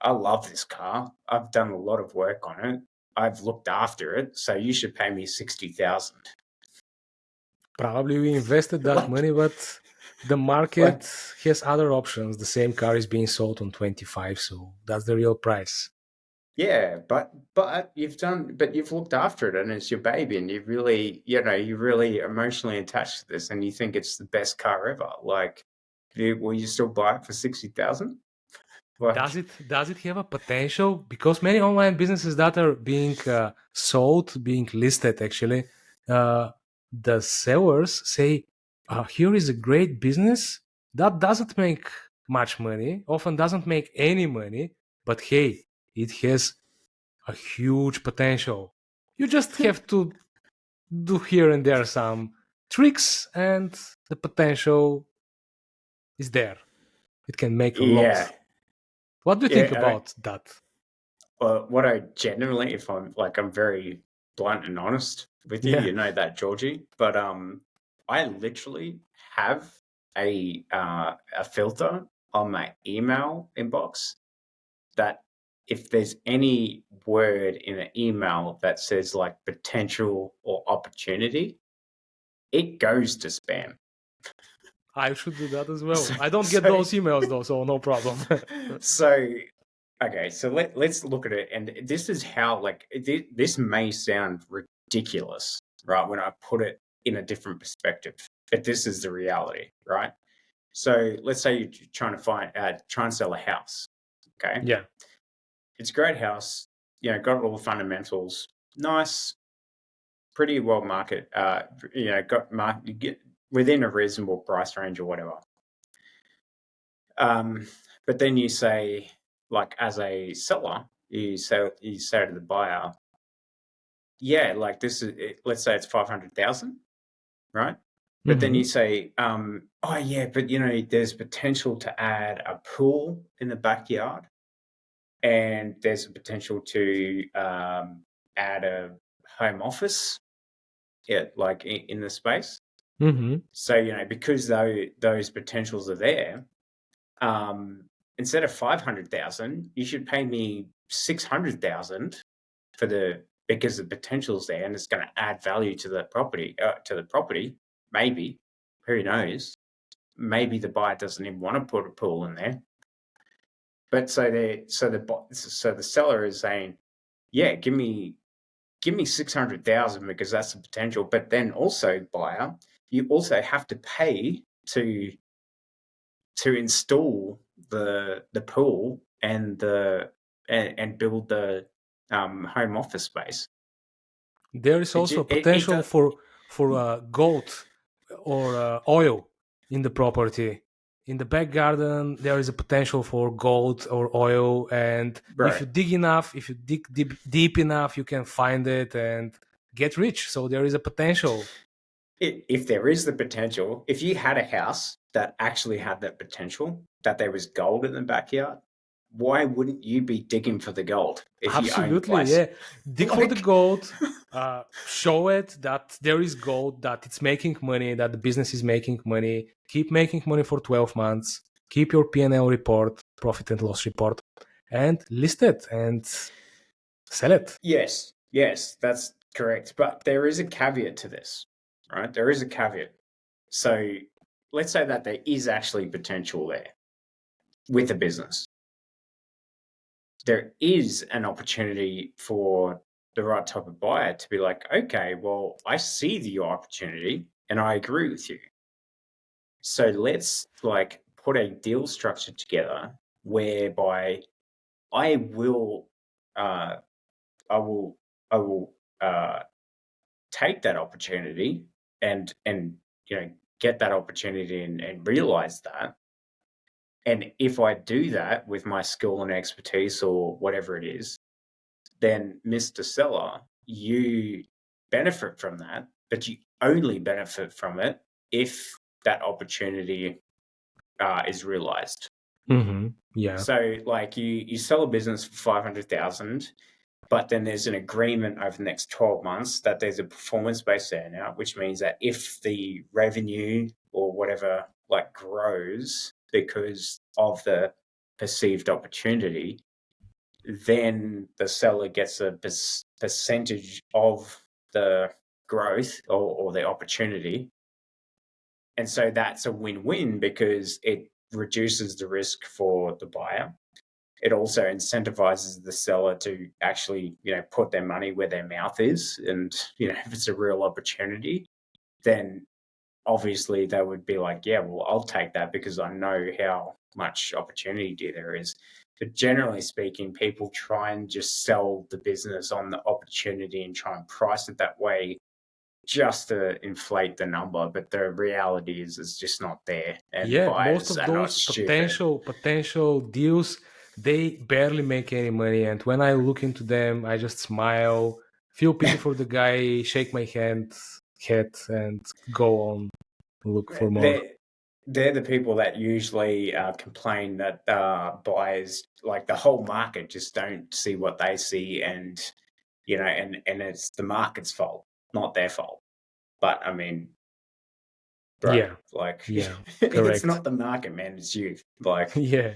S2: I love this car. I've done a lot of work on it. I've looked after it, so you should pay me 60,000.
S1: Probably we invested that money, but the market has other options. The same car is being sold on 25, so that's the real price.
S2: Yeah, but you've looked after it and it's your baby and you're really emotionally attached to this and you think it's the best car ever. Like, will you still buy it for 60,000?
S1: Does
S2: Like,
S1: it have a potential? Because many online businesses that are being sold, being listed, actually, the sellers say, "Here is a great business that doesn't make much money, often doesn't make any money, but hey, it has a huge potential. You just have to do here and there some tricks, and the potential is there. It can make a
S2: yeah,
S1: lot." What do you think
S2: yeah.
S1: about that?
S2: What I genuinely, if I'm very blunt and honest with you,
S1: Yeah.
S2: you know that, Georgie. But I literally have a filter on my email inbox that if there's any word in an email that says like potential or opportunity, it goes to spam.
S1: I should do that as well.
S2: So,
S1: I don't get
S2: so,
S1: those emails though, so no problem.
S2: so okay, so let's look at it, and this is how like this may sound ridiculous, right? When I put it in a different perspective, but this is the reality, right? So let's say you're trying to try and sell a house. Okay,
S1: Yeah.
S2: it's a great house, got all the fundamentals, nice, pretty well market, got market, you get within a reasonable price range or whatever. Um, but then you say, like, as a seller, you say to the buyer, yeah, like let's say it's 500,000, right? But then
S1: Hmm.
S2: you say, oh yeah, but there's potential to add a pool in the backyard, and there's a potential to add a home office, yeah, like in the space.
S1: Hmm.
S2: So because those potentials are there, um, instead of 500,000, you should pay me 600,000 because the potential's there and it's going to add value to the property. Maybe, who knows? Maybe the buyer doesn't even want to put a pool in there. But so the seller is saying, yeah, give me 600,000 because that's the potential. But then also, buyer, you also have to pay to install the pool and build the home office space.
S1: There is
S2: It
S1: also a
S2: it
S1: potential
S2: does.
S1: for gold or oil in the property. In the back garden, there is a potential for gold or oil, and if
S2: Right.
S1: you dig enough, if you dig deep enough, you can find it and get rich. So there is a potential.
S2: If there is the potential, if you had a house that actually had that potential, that there was gold in the backyard, why wouldn't you be digging for the gold if you own the
S1: Absolutely,
S2: place?
S1: yeah. Dig for the
S2: Like,
S1: gold. Show it that there is gold, that it's making money, that the business is making money. Keep making money for 12 months. Keep your P&L report, profit and loss report, and list it and sell it.
S2: yes, that's correct. But there is a caveat to this, right? There is a caveat. So let's say that there is actually potential there with a business. There is an opportunity for the right type of buyer to be like, okay, well, I see your opportunity and I agree with you. So let's like put a deal structure together whereby I will, uh, I will, I will take that opportunity and get that opportunity and realize that. And if I do that with my skill and expertise or whatever it is, then Mr. Seller, you benefit from that, but you only benefit from it if that opportunity is realized.
S1: Yeah.
S2: So, like, you sell a business for 500,000, but then there's an agreement over the next 12 months that there's a performance-based earnout, which means that if the revenue or whatever like grows because of the perceived opportunity, then the seller gets a percentage of the growth or the opportunity. And so that's a win-win because it reduces the risk for the buyer. it also incentivizes the seller to actually, put their money where their mouth is. And, if it's a real opportunity, then obviously they would be like, yeah, well, I'll take that because I know how much opportunity there is. But generally speaking, people try and just sell the business on the opportunity and try and price it that way just to inflate the number. But the reality is it's just not there. And
S1: Yeah, most
S2: buyers
S1: of
S2: are not
S1: those
S2: stupid.
S1: potential deals, they barely make any money. And when I look into them, I just smile, feel pity for the guy, shake my head, and go on look for more.
S2: They're the people that usually complain that buyers, like the whole market, just don't see what they see, and and it's the market's fault, not their fault. But I mean, bro,
S1: Yeah,
S2: like
S1: yeah,
S2: it's
S1: correct.
S2: not the market, man. It's you. Like,
S1: Yeah.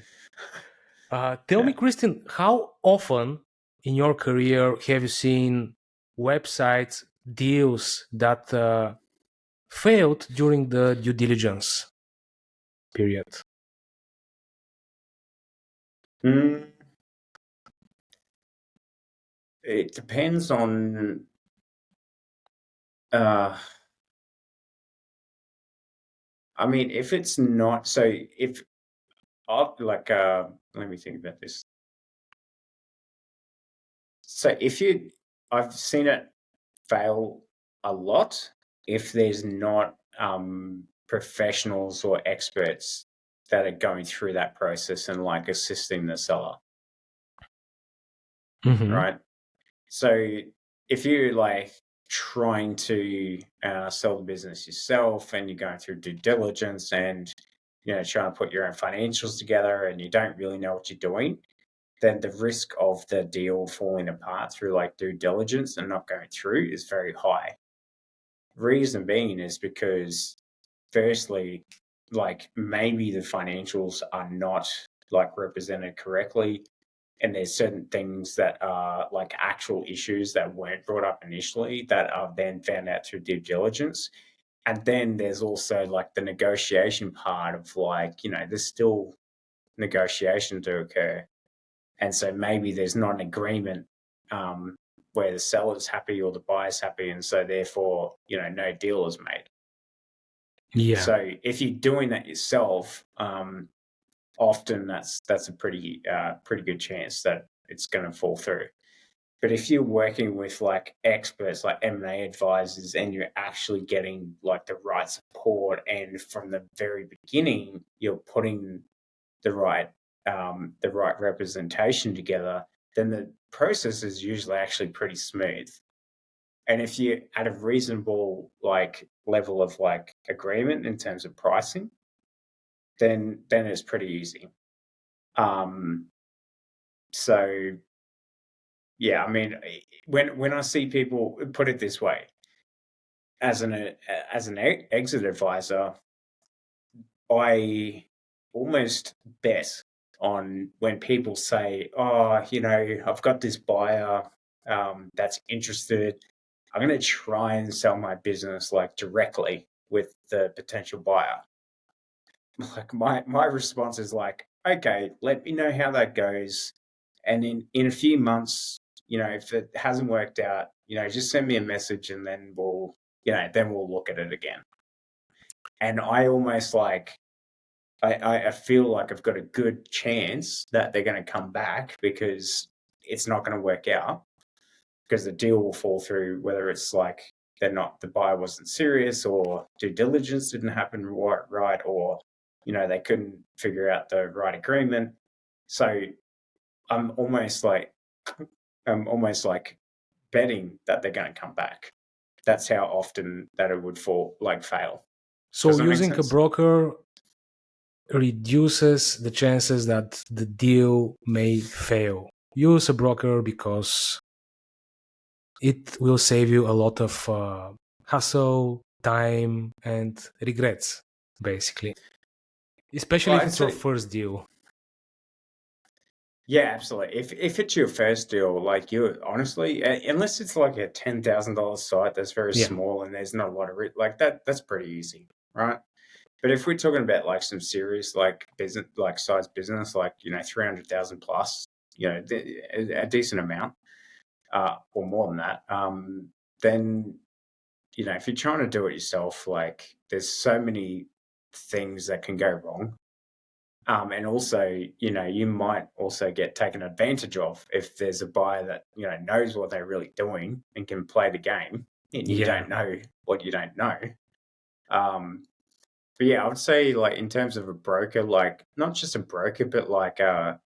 S1: Tell me,
S2: yeah.
S1: Kristin, how often in your career have you seen websites deals that failed during the due diligence period?
S2: Mm, it depends on. Uh, I mean, if it's not so, if like, let me think about this. So if you, I've seen it fail a lot if there's not professionals or experts that are going through that process and like assisting the seller,
S1: Hmm.
S2: right? So if you're like trying to sell the business yourself and you're going through due diligence and trying to put your own financials together and you don't really know what you're doing, then the risk of the deal falling apart through like due diligence and not going through is very high. Reason being is because, firstly, like maybe the financials are not like represented correctly, and there's certain things that are like actual issues that weren't brought up initially that are then found out through due diligence. And then there's also like the negotiation part of like, there's still negotiation to occur. And so maybe there's not an agreement where the seller's happy or the buyer's happy. And so therefore, no deal is made.
S1: Yeah.
S2: So if you're doing that yourself, often that's a pretty good chance that it's going to fall through. But if you're working with like experts, like M&A advisors, and you're actually getting like the right support, and from the very beginning you're putting the right representation together, then the process is usually actually pretty smooth. And if you're at a reasonable like level of like agreement in terms of pricing, then it's pretty easy. Um, so yeah, I mean, when I see people put it this way, as an exit advisor, I almost bet on when people say, "Oh, I've got this buyer that's interested. I'm going to try and sell my business like directly with the potential buyer." Like my response is like, "Okay, let me know how that goes, and in a few months, if it hasn't worked out, just send me a message, and then we'll look at it again." And I almost like I feel like I've got a good chance that they're going to come back because it's not going to work out because the deal will fall through, whether it's like the buyer wasn't serious or due diligence didn't happen right, or they couldn't figure out the right agreement. So I'm almost like I'm almost like betting that they're going to come back. That's how often that it would fail.
S1: So
S2: Does that make
S1: using a
S2: sense?
S1: broker reduces the chances that the deal may fail. Use a broker because it will save you a lot of hassle, time, and regrets, basically.
S2: Well,
S1: Especially if
S2: I'd
S1: it's your
S2: say
S1: first deal.
S2: yeah, absolutely. If it's your first deal, like you honestly, unless it's like a $10,000 site that's very
S1: Yeah.
S2: small and there's not a lot of like that's pretty easy, right? But if we're talking about like some serious like business, like size business, like 300,000 plus, a decent amount, or more than that, then if you're trying to do it yourself, like there's so many things that can go wrong. And also, you might also get taken advantage of if there's a buyer that, knows what they're really doing and can play the game, and you
S1: Yeah.
S2: don't know what you don't know. But yeah, I would say like in terms of a broker, like not just a broker, but like a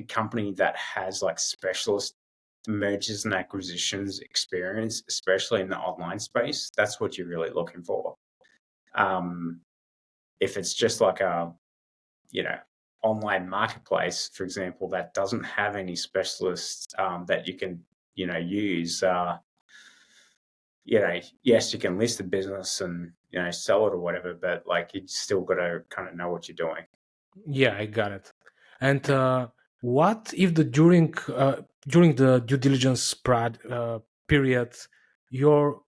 S2: company that has like specialist mergers and acquisitions experience, especially in the online space, that's what you're really looking for. If it's just like a, online marketplace, for example, that doesn't have any specialists that you can, use, yes, you can list the business and, sell it or whatever, but like you still got to kind of know what you're doing.
S1: Yeah, I got it. And what if during the due diligence period, your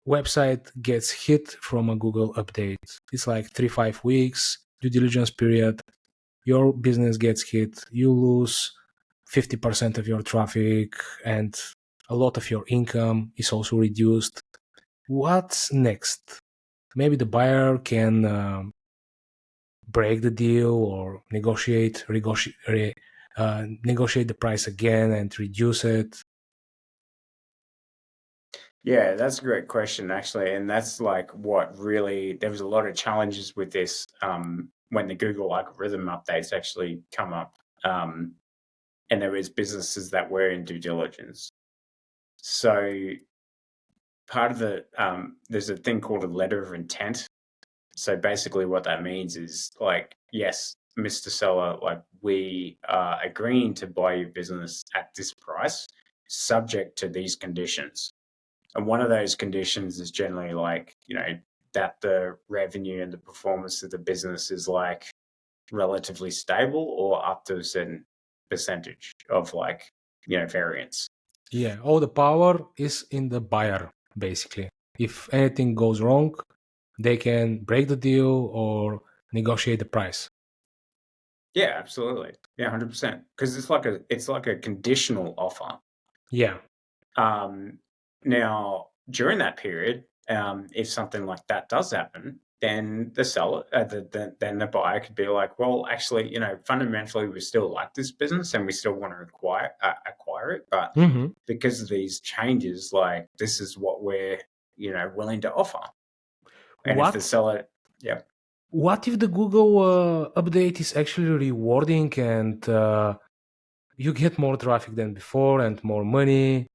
S1: website gets hit from a Google update? It's like 3-5 weeks due diligence period. Your business gets hit. You lose 50% of your traffic, and a lot of your income is also reduced. What's next? Maybe the buyer can break the deal or negotiate the price again and reduce it.
S2: Yeah, that's a great question, actually. And that's like what really, there was a lot of challenges with this when the Google algorithm updates actually come up. And there was businesses that were in due diligence. So part of the, there's a thing called a letter of intent. So basically what that means is like, yes, Mr. Seller, like we are agreeing to buy your business at this price, subject to these conditions. And one of those conditions is generally like, that the revenue and the performance of the business is like relatively stable or up to a certain percentage of like, variance.
S1: Yeah, all the power is in the buyer, basically. If anything goes wrong, they can break the deal or negotiate the price.
S2: Yeah, absolutely. Yeah, 100%. Because it's like a conditional offer.
S1: Yeah.
S2: Now, during that period, if something like that does happen, then the seller, then the buyer could be like, well, actually, fundamentally, we still like this business and we still want to acquire it, but
S1: Hmm.
S2: because of these changes, like this is what we're, willing to offer. And if the
S1: What
S2: seller, yeah,
S1: what if the Google update is actually rewarding and you get more traffic than before and more money?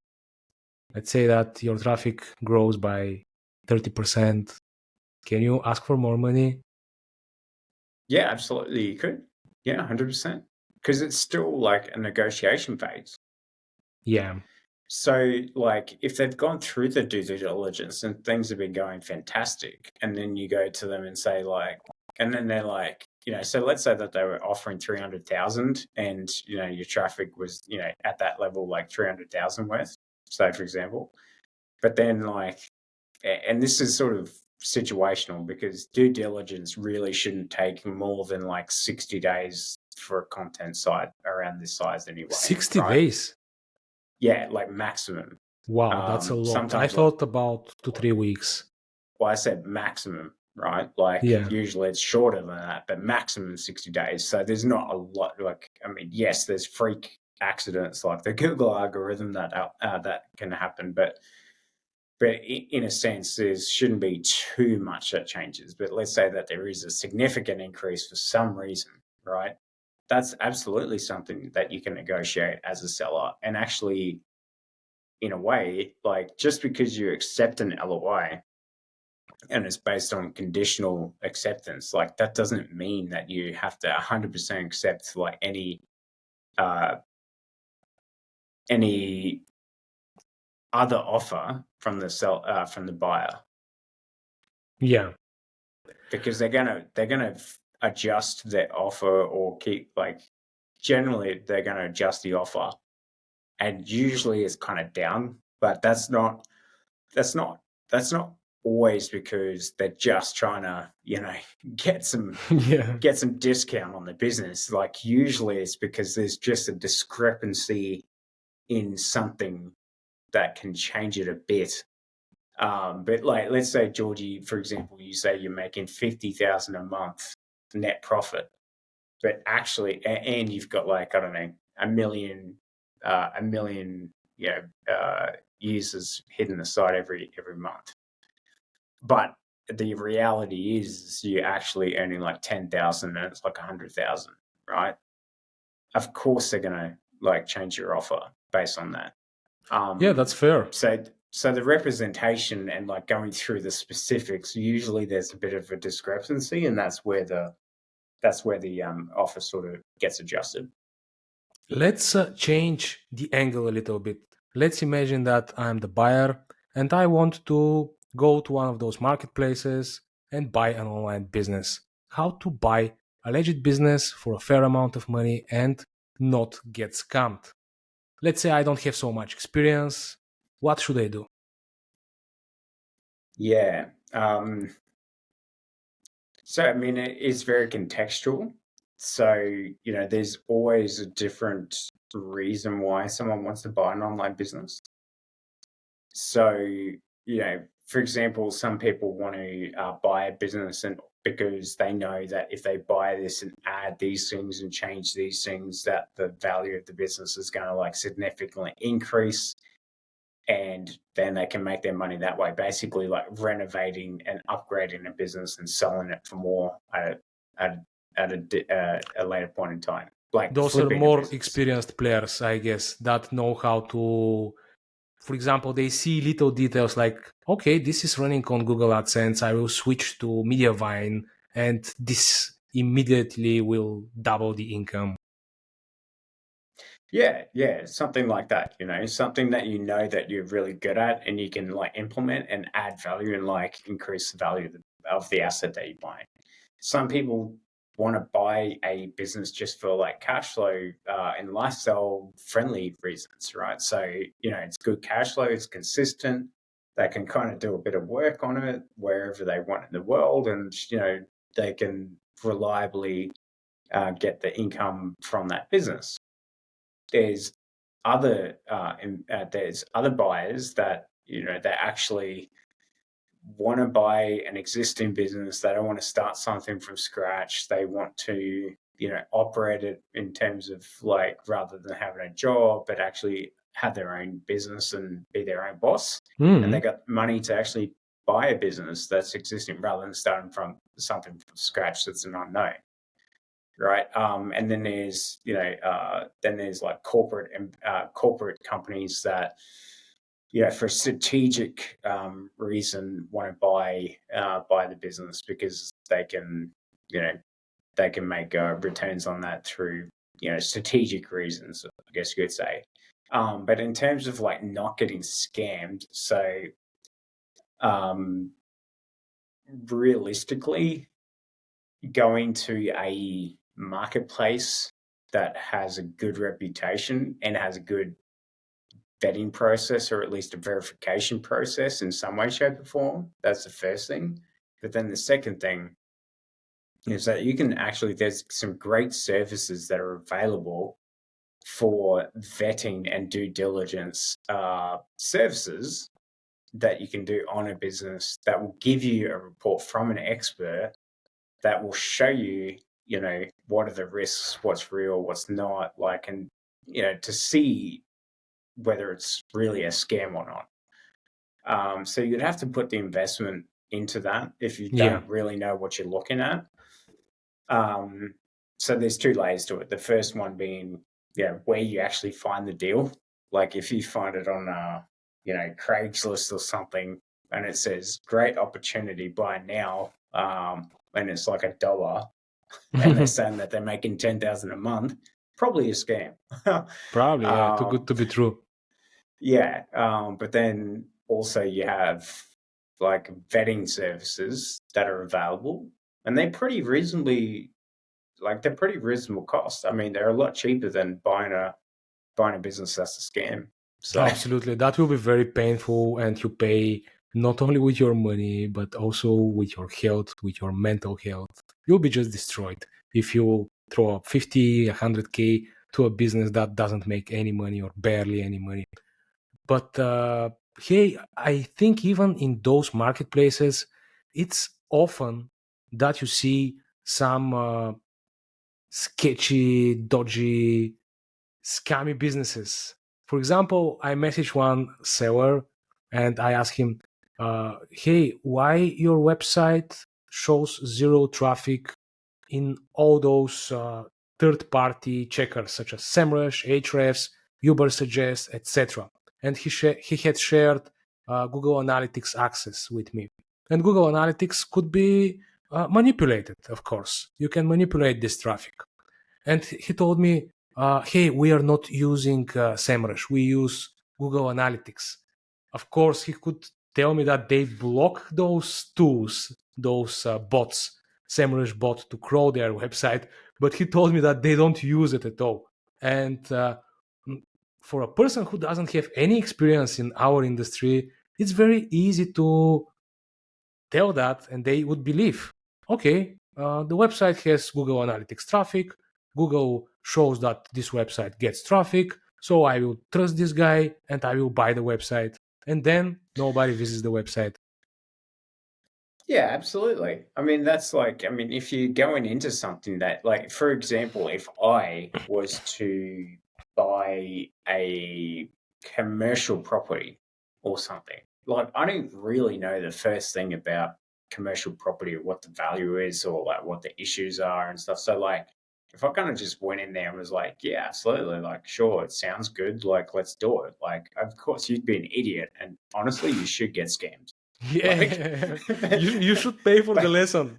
S1: Let's say that your traffic grows by 30%. Can you ask for more money?
S2: yeah, absolutely, you could, yeah, 100%, because it's still like a negotiation phase.
S1: Yeah.
S2: So, like, if they've gone through the due diligence and things have been going fantastic, and then you go to them and say, like, and then they're like, so let's say that they were offering 300,000 and, your traffic was, at that level, like 300,000 worth, say, for example. But then, like, and this is sort of situational because due diligence really shouldn't take more than like 60 days for a content site around this size anyway,
S1: 60
S2: right?
S1: days.
S2: Yeah, like maximum.
S1: Wow, that's a lot. I
S2: Sometimes, like,
S1: thought about 2-3 weeks.
S2: well, I said maximum, right? Like
S1: Yeah.
S2: usually it's shorter than that, but maximum 60 days. So there's not a lot. Like, I mean, yes, there's freak accidents like the Google algorithm that can happen, but in a sense, there shouldn't be too much that changes. But let's say that there is a significant increase for some reason, right? That's absolutely something that you can negotiate as a seller. And actually, in a way, like just because you accept an LOI and it's based on conditional acceptance, like that doesn't mean that you have to 100% accept like uh, any other offer from the buyer,
S1: Yeah.
S2: because they're gonna adjust their offer or keep like generally they're gonna adjust the offer, and usually it's kind of down, but that's not that's not always because they're just trying to, get some discount on the business. Like usually it's because there's just a discrepancy in something that can change it a bit. But like, let's say, Georgie, for example, you say you're making 50,000 a month net profit, but actually, and you've got like, I don't know, a million users hitting the site every month. But the reality is you're actually earning like 10,000 and it's like 100,000, right? Of course they're gonna like change your offer based on that.
S1: Yeah, that's fair.
S2: So the representation and like going through the specifics, usually there's a bit of a discrepancy, and that's where the offer sort of gets adjusted.
S1: Let's change the angle a little bit. Let's imagine that I'm the buyer and I want to go to one of those marketplaces and buy an online business. How to buy a legit business for a fair amount of money and not get scammed. Let's say I don't have so much experience. What should I do?
S2: Yeah. So, I mean, it is very contextual. So, there's always a different reason why someone wants to buy an online business. So, for example, some people want to buy a business and because they know that if they buy this and add these things and change these things, that the value of the business is going to like significantly increase, and then they can make their money that way, basically like renovating and upgrading a business and selling it for more at a later point in time. Like
S1: Those are more experienced players, I guess, that know how to, for example, they see little details like, okay, this is running on Google AdSense, I will switch to Mediavine, and this immediately will double the income.
S2: Yeah, something like that, something that that you're really good at and you can like implement and add value and like increase the value of the asset that you're buying. Some people want to buy a business just for like cash flow and lifestyle friendly reasons, right? So, it's good cash flow, it's consistent. They can kind of do a bit of work on it wherever they want in the world, and, they can reliably get the income from that business. There's other buyers that they actually want to buy an existing business. They don't want to start something from scratch. They want to operate it in terms of like, rather than having a job, but actually have their own business and be their own boss. And they got money to actually buy a business that's existing rather than starting from something from scratch that's an unknown. Right. And then there's, like corporate companies that, for a strategic reason want to buy the business because they can make returns on that through, strategic reasons, I guess you could say. But in terms of like not getting scammed, so realistically, going to a marketplace that has a good reputation and has a good vetting process, or at least a verification process in some way, shape, or form. That's the first thing. But then the second thing is that there's some great services that are available for vetting and due diligence services that you can do on a business that will give you a report from an expert that will show you, what are the risks, what's real, what's not, like, and, to see whether it's really a scam or not. So you'd have to put the investment into that if you don't really know what you're looking at. So there's two layers to it. The first one being, where you actually find the deal. Like if you find it on, Craigslist or something, and it says great opportunity, buy now, and it's like $1, and they're saying that they're making 10,000 a month, probably a scam.
S1: Probably, yeah, too good to be true.
S2: Yeah, but then also you have like vetting services that are available, and they're pretty reasonable cost. I mean, they're a lot cheaper than buying a business that's a scam. So
S1: absolutely, that will be very painful, and you pay not only with your money, but also with your health, with your mental health. You'll be just destroyed if you throw up 50, 100K to a business that doesn't make any money or barely any money. But hey, I think even in those marketplaces, it's often that you see some sketchy, dodgy, scammy businesses. For example, I messaged one seller and I asked him, hey, why your website shows zero traffic in all those third-party checkers such as SEMrush, Ahrefs, Ubersuggest, etc. And he had shared Google Analytics access with me. And Google Analytics could be manipulated, of course. You can manipulate this traffic. And he told me, hey, we are not using SEMrush. We use Google Analytics. Of course, he could tell me that they block those tools, those bots, SEMrush bot to crawl their website, but he told me that they don't use it at all. And for a person who doesn't have any experience in our industry, it's very easy to tell that and they would believe, okay, the website has Google Analytics traffic. Google shows that this website gets traffic. So I will trust this guy and I will buy the website. And then nobody visits the website.
S2: Yeah, absolutely. I mean, that's like, I mean, if you're going into something that, like, for example, if I was to buy a commercial property or something, like, I don't really know the first thing about commercial property or what the value is or like what the issues are and stuff. So, like, if I kind of just went in there and was like, yeah, absolutely, like, sure, it sounds good, like, let's do it. Like, of course, you'd be an idiot. And honestly, you should get scammed. Like,
S1: Yeah, you should pay for the
S2: like,
S1: lesson.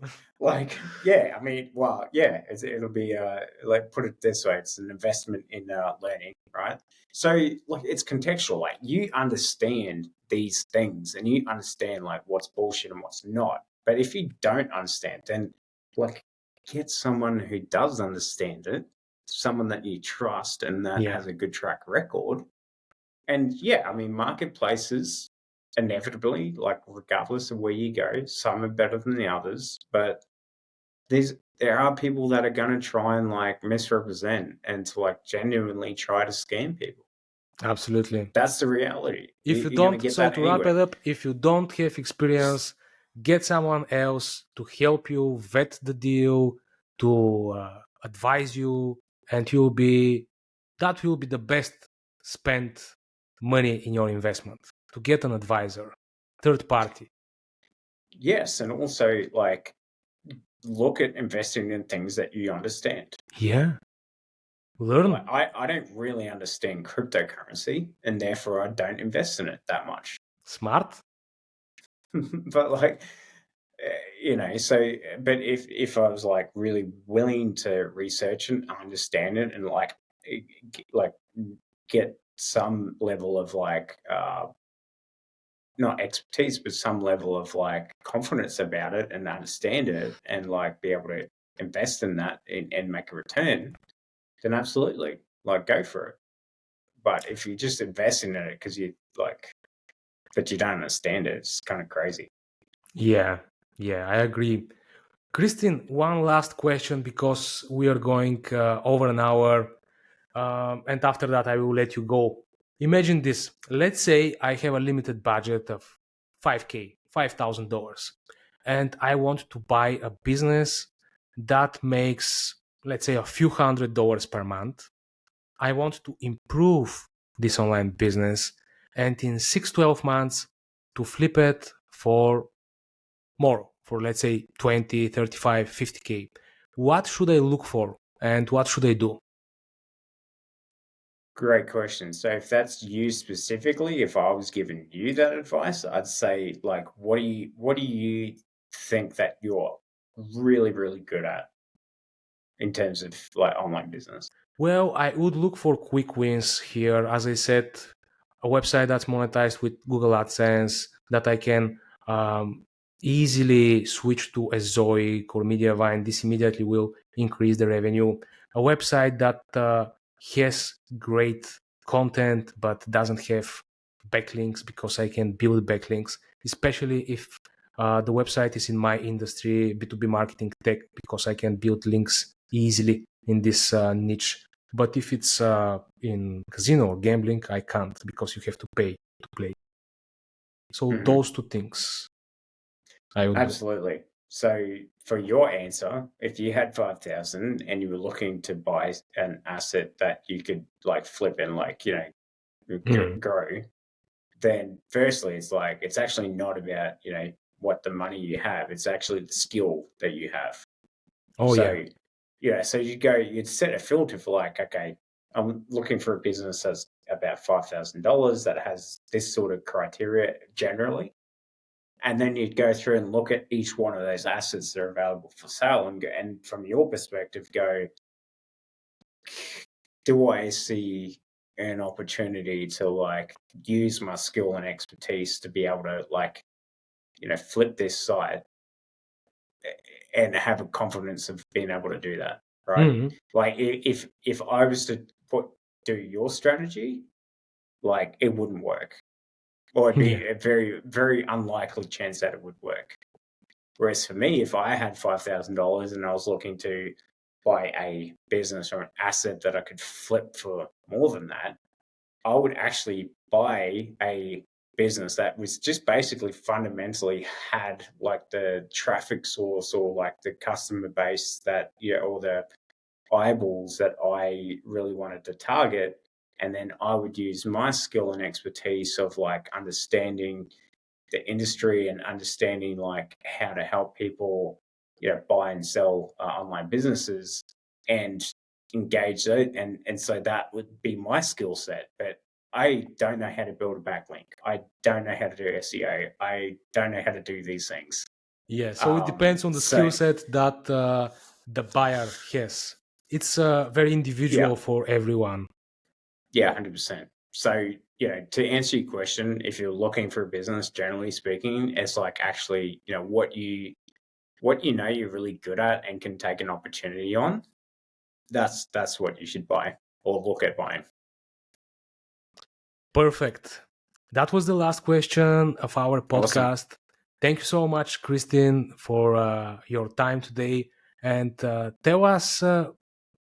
S2: yeah, I mean, well, yeah, it'll be like, put it this way, it's an investment in learning, right? So, like, it's contextual. Like, you understand these things and you understand like what's bullshit and what's not. But if you don't understand, then like, get someone who does understand it, someone that you trust and that
S1: Yeah,
S2: has a good track record. And yeah, I mean, marketplaces inevitably, like, regardless of where you go, some are better than the others, but there are people that are going to try and like misrepresent and to like genuinely try to scam people.
S1: absolutely.
S2: That's the reality.
S1: If you
S2: You're going to
S1: don't,
S2: get
S1: so
S2: that
S1: to wrap
S2: anywhere.
S1: it up, if you don't have experience, get someone else to help you vet the deal, to advise you, and that will be the best spent money in your investment to get an advisor, third party.
S2: Yes, and also like, look at investing in things that you understand.
S1: Yeah,
S2: Like,
S1: learn.
S2: I don't really understand cryptocurrency, and therefore I don't invest in it that much.
S1: Smart.
S2: But like, so, but if I was like really willing to research and understand it and like, like, get some level of like, not expertise but some level of like confidence about it and understand it and like be able to invest in that and make a return, then absolutely, like, go for it. But if you just invest in it because you like, but you don't understand it, it's kind of crazy.
S1: Yeah, yeah, I agree. Kristin, one last question because we are going over an hour. And after that, I will let you go. Imagine this. Let's say I have a limited budget of 5K, $5,000, and I want to buy a business that makes, let's say, a few $100s per month. I want to improve this online business and in 6, 12 months to flip it for more, for let's say 20, 35, 50K. What should I look for and what should I do?
S2: Great question. So if that's you specifically, if I was giving you that advice, I'd say like, what do you think that you're really, really good at in terms of like online business?
S1: Well, I would look for quick wins here. As I said, a website that's monetized with Google AdSense that I can easily switch to a Zoic or Mediavine. This immediately will increase the revenue. A website that has great content but doesn't have backlinks because I can build backlinks. especially if the website is in my industry, B2B marketing tech, because I can build links easily in this niche. But if it's in casino or gambling, I can't, because you have to pay to play. So
S2: Mhm.
S1: those two things I would do.
S2: Absolutely. So for your answer, if you had 5,000 and you were looking to buy an asset that you could like flip and like, grow, then firstly, it's like, it's actually not about, what the money you have. It's actually the skill that you have.
S1: Oh yeah.
S2: So, so you'd set a filter for like, okay, I'm looking for a business that's about $5,000 that has this sort of criteria generally. And then you'd go through and look at each one of those assets that are available for sale and from your perspective, go, do I see an opportunity to like use my skill and expertise to be able to like, flip this site and have a confidence of being able to do that, right?
S1: Mhm.
S2: Like if I was to do your strategy, like it wouldn't work, or it'd
S1: Yeah.
S2: be a very very unlikely chance that it would work. Whereas for me, if I had $5,000 and I was looking to buy a business or an asset that I could flip for more than that, I would actually buy a business that was just basically fundamentally had like the traffic source or like the customer base that, or the eyeballs that I really wanted to target. And then I would use my skill and expertise of like understanding the industry and understanding like how to help people, buy and sell online businesses and engage it. And so that would be my skill set. But I don't know how to build a backlink. I don't know how to do SEO. I don't know how to do these things.
S1: Yeah. So it depends on the skill
S2: So
S1: set that the buyer has. It's very
S2: yeah,
S1: individual for everyone.
S2: yeah, 100%. So, to answer your question, if you're looking for a business, generally speaking, it's like actually, what know you're really good at and can take an opportunity on, that's what you should buy or look at buying.
S1: Perfect. That was the last question of our
S2: Awesome.
S1: podcast. Thank you so much, Kristin, for your time today. And tell us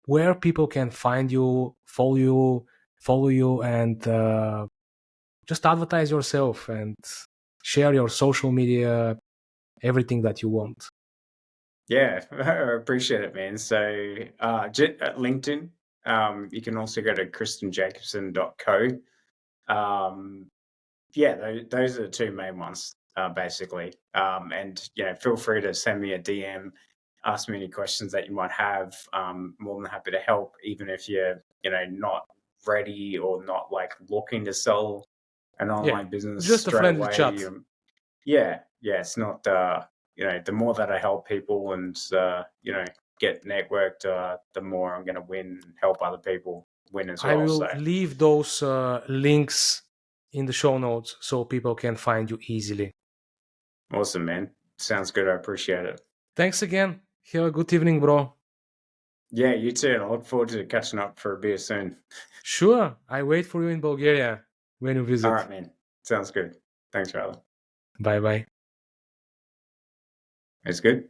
S1: where people can find you, follow you, and just advertise yourself and share your social media, everything that you want.
S2: Yeah, I appreciate it, man. So, at LinkedIn, you can also go to kristinjacobsen.co. Yeah, those are the two main ones, basically. And feel free to send me a DM, ask me any questions that you might have. More than happy to help, even if you're not ready or not like looking to sell an
S1: Yeah,
S2: online business
S1: just a
S2: straight
S1: friendly
S2: away.
S1: chat.
S2: Yeah, it's not. The more that I help people and get networked, the more I'm going to win, help other people win as
S1: I
S2: well. So
S1: will leave those links in the show notes so people can find you easily.
S2: awesome, man. Sounds good. I appreciate it.
S1: Thanks again. Have a good evening, bro.
S2: Yeah, you too. And I look forward to catching up for a beer soon.
S1: Sure, I wait for you in Bulgaria when you
S2: All
S1: visit.
S2: right, man. Sounds good. Thanks, Riley.
S1: Bye bye.
S2: It's good.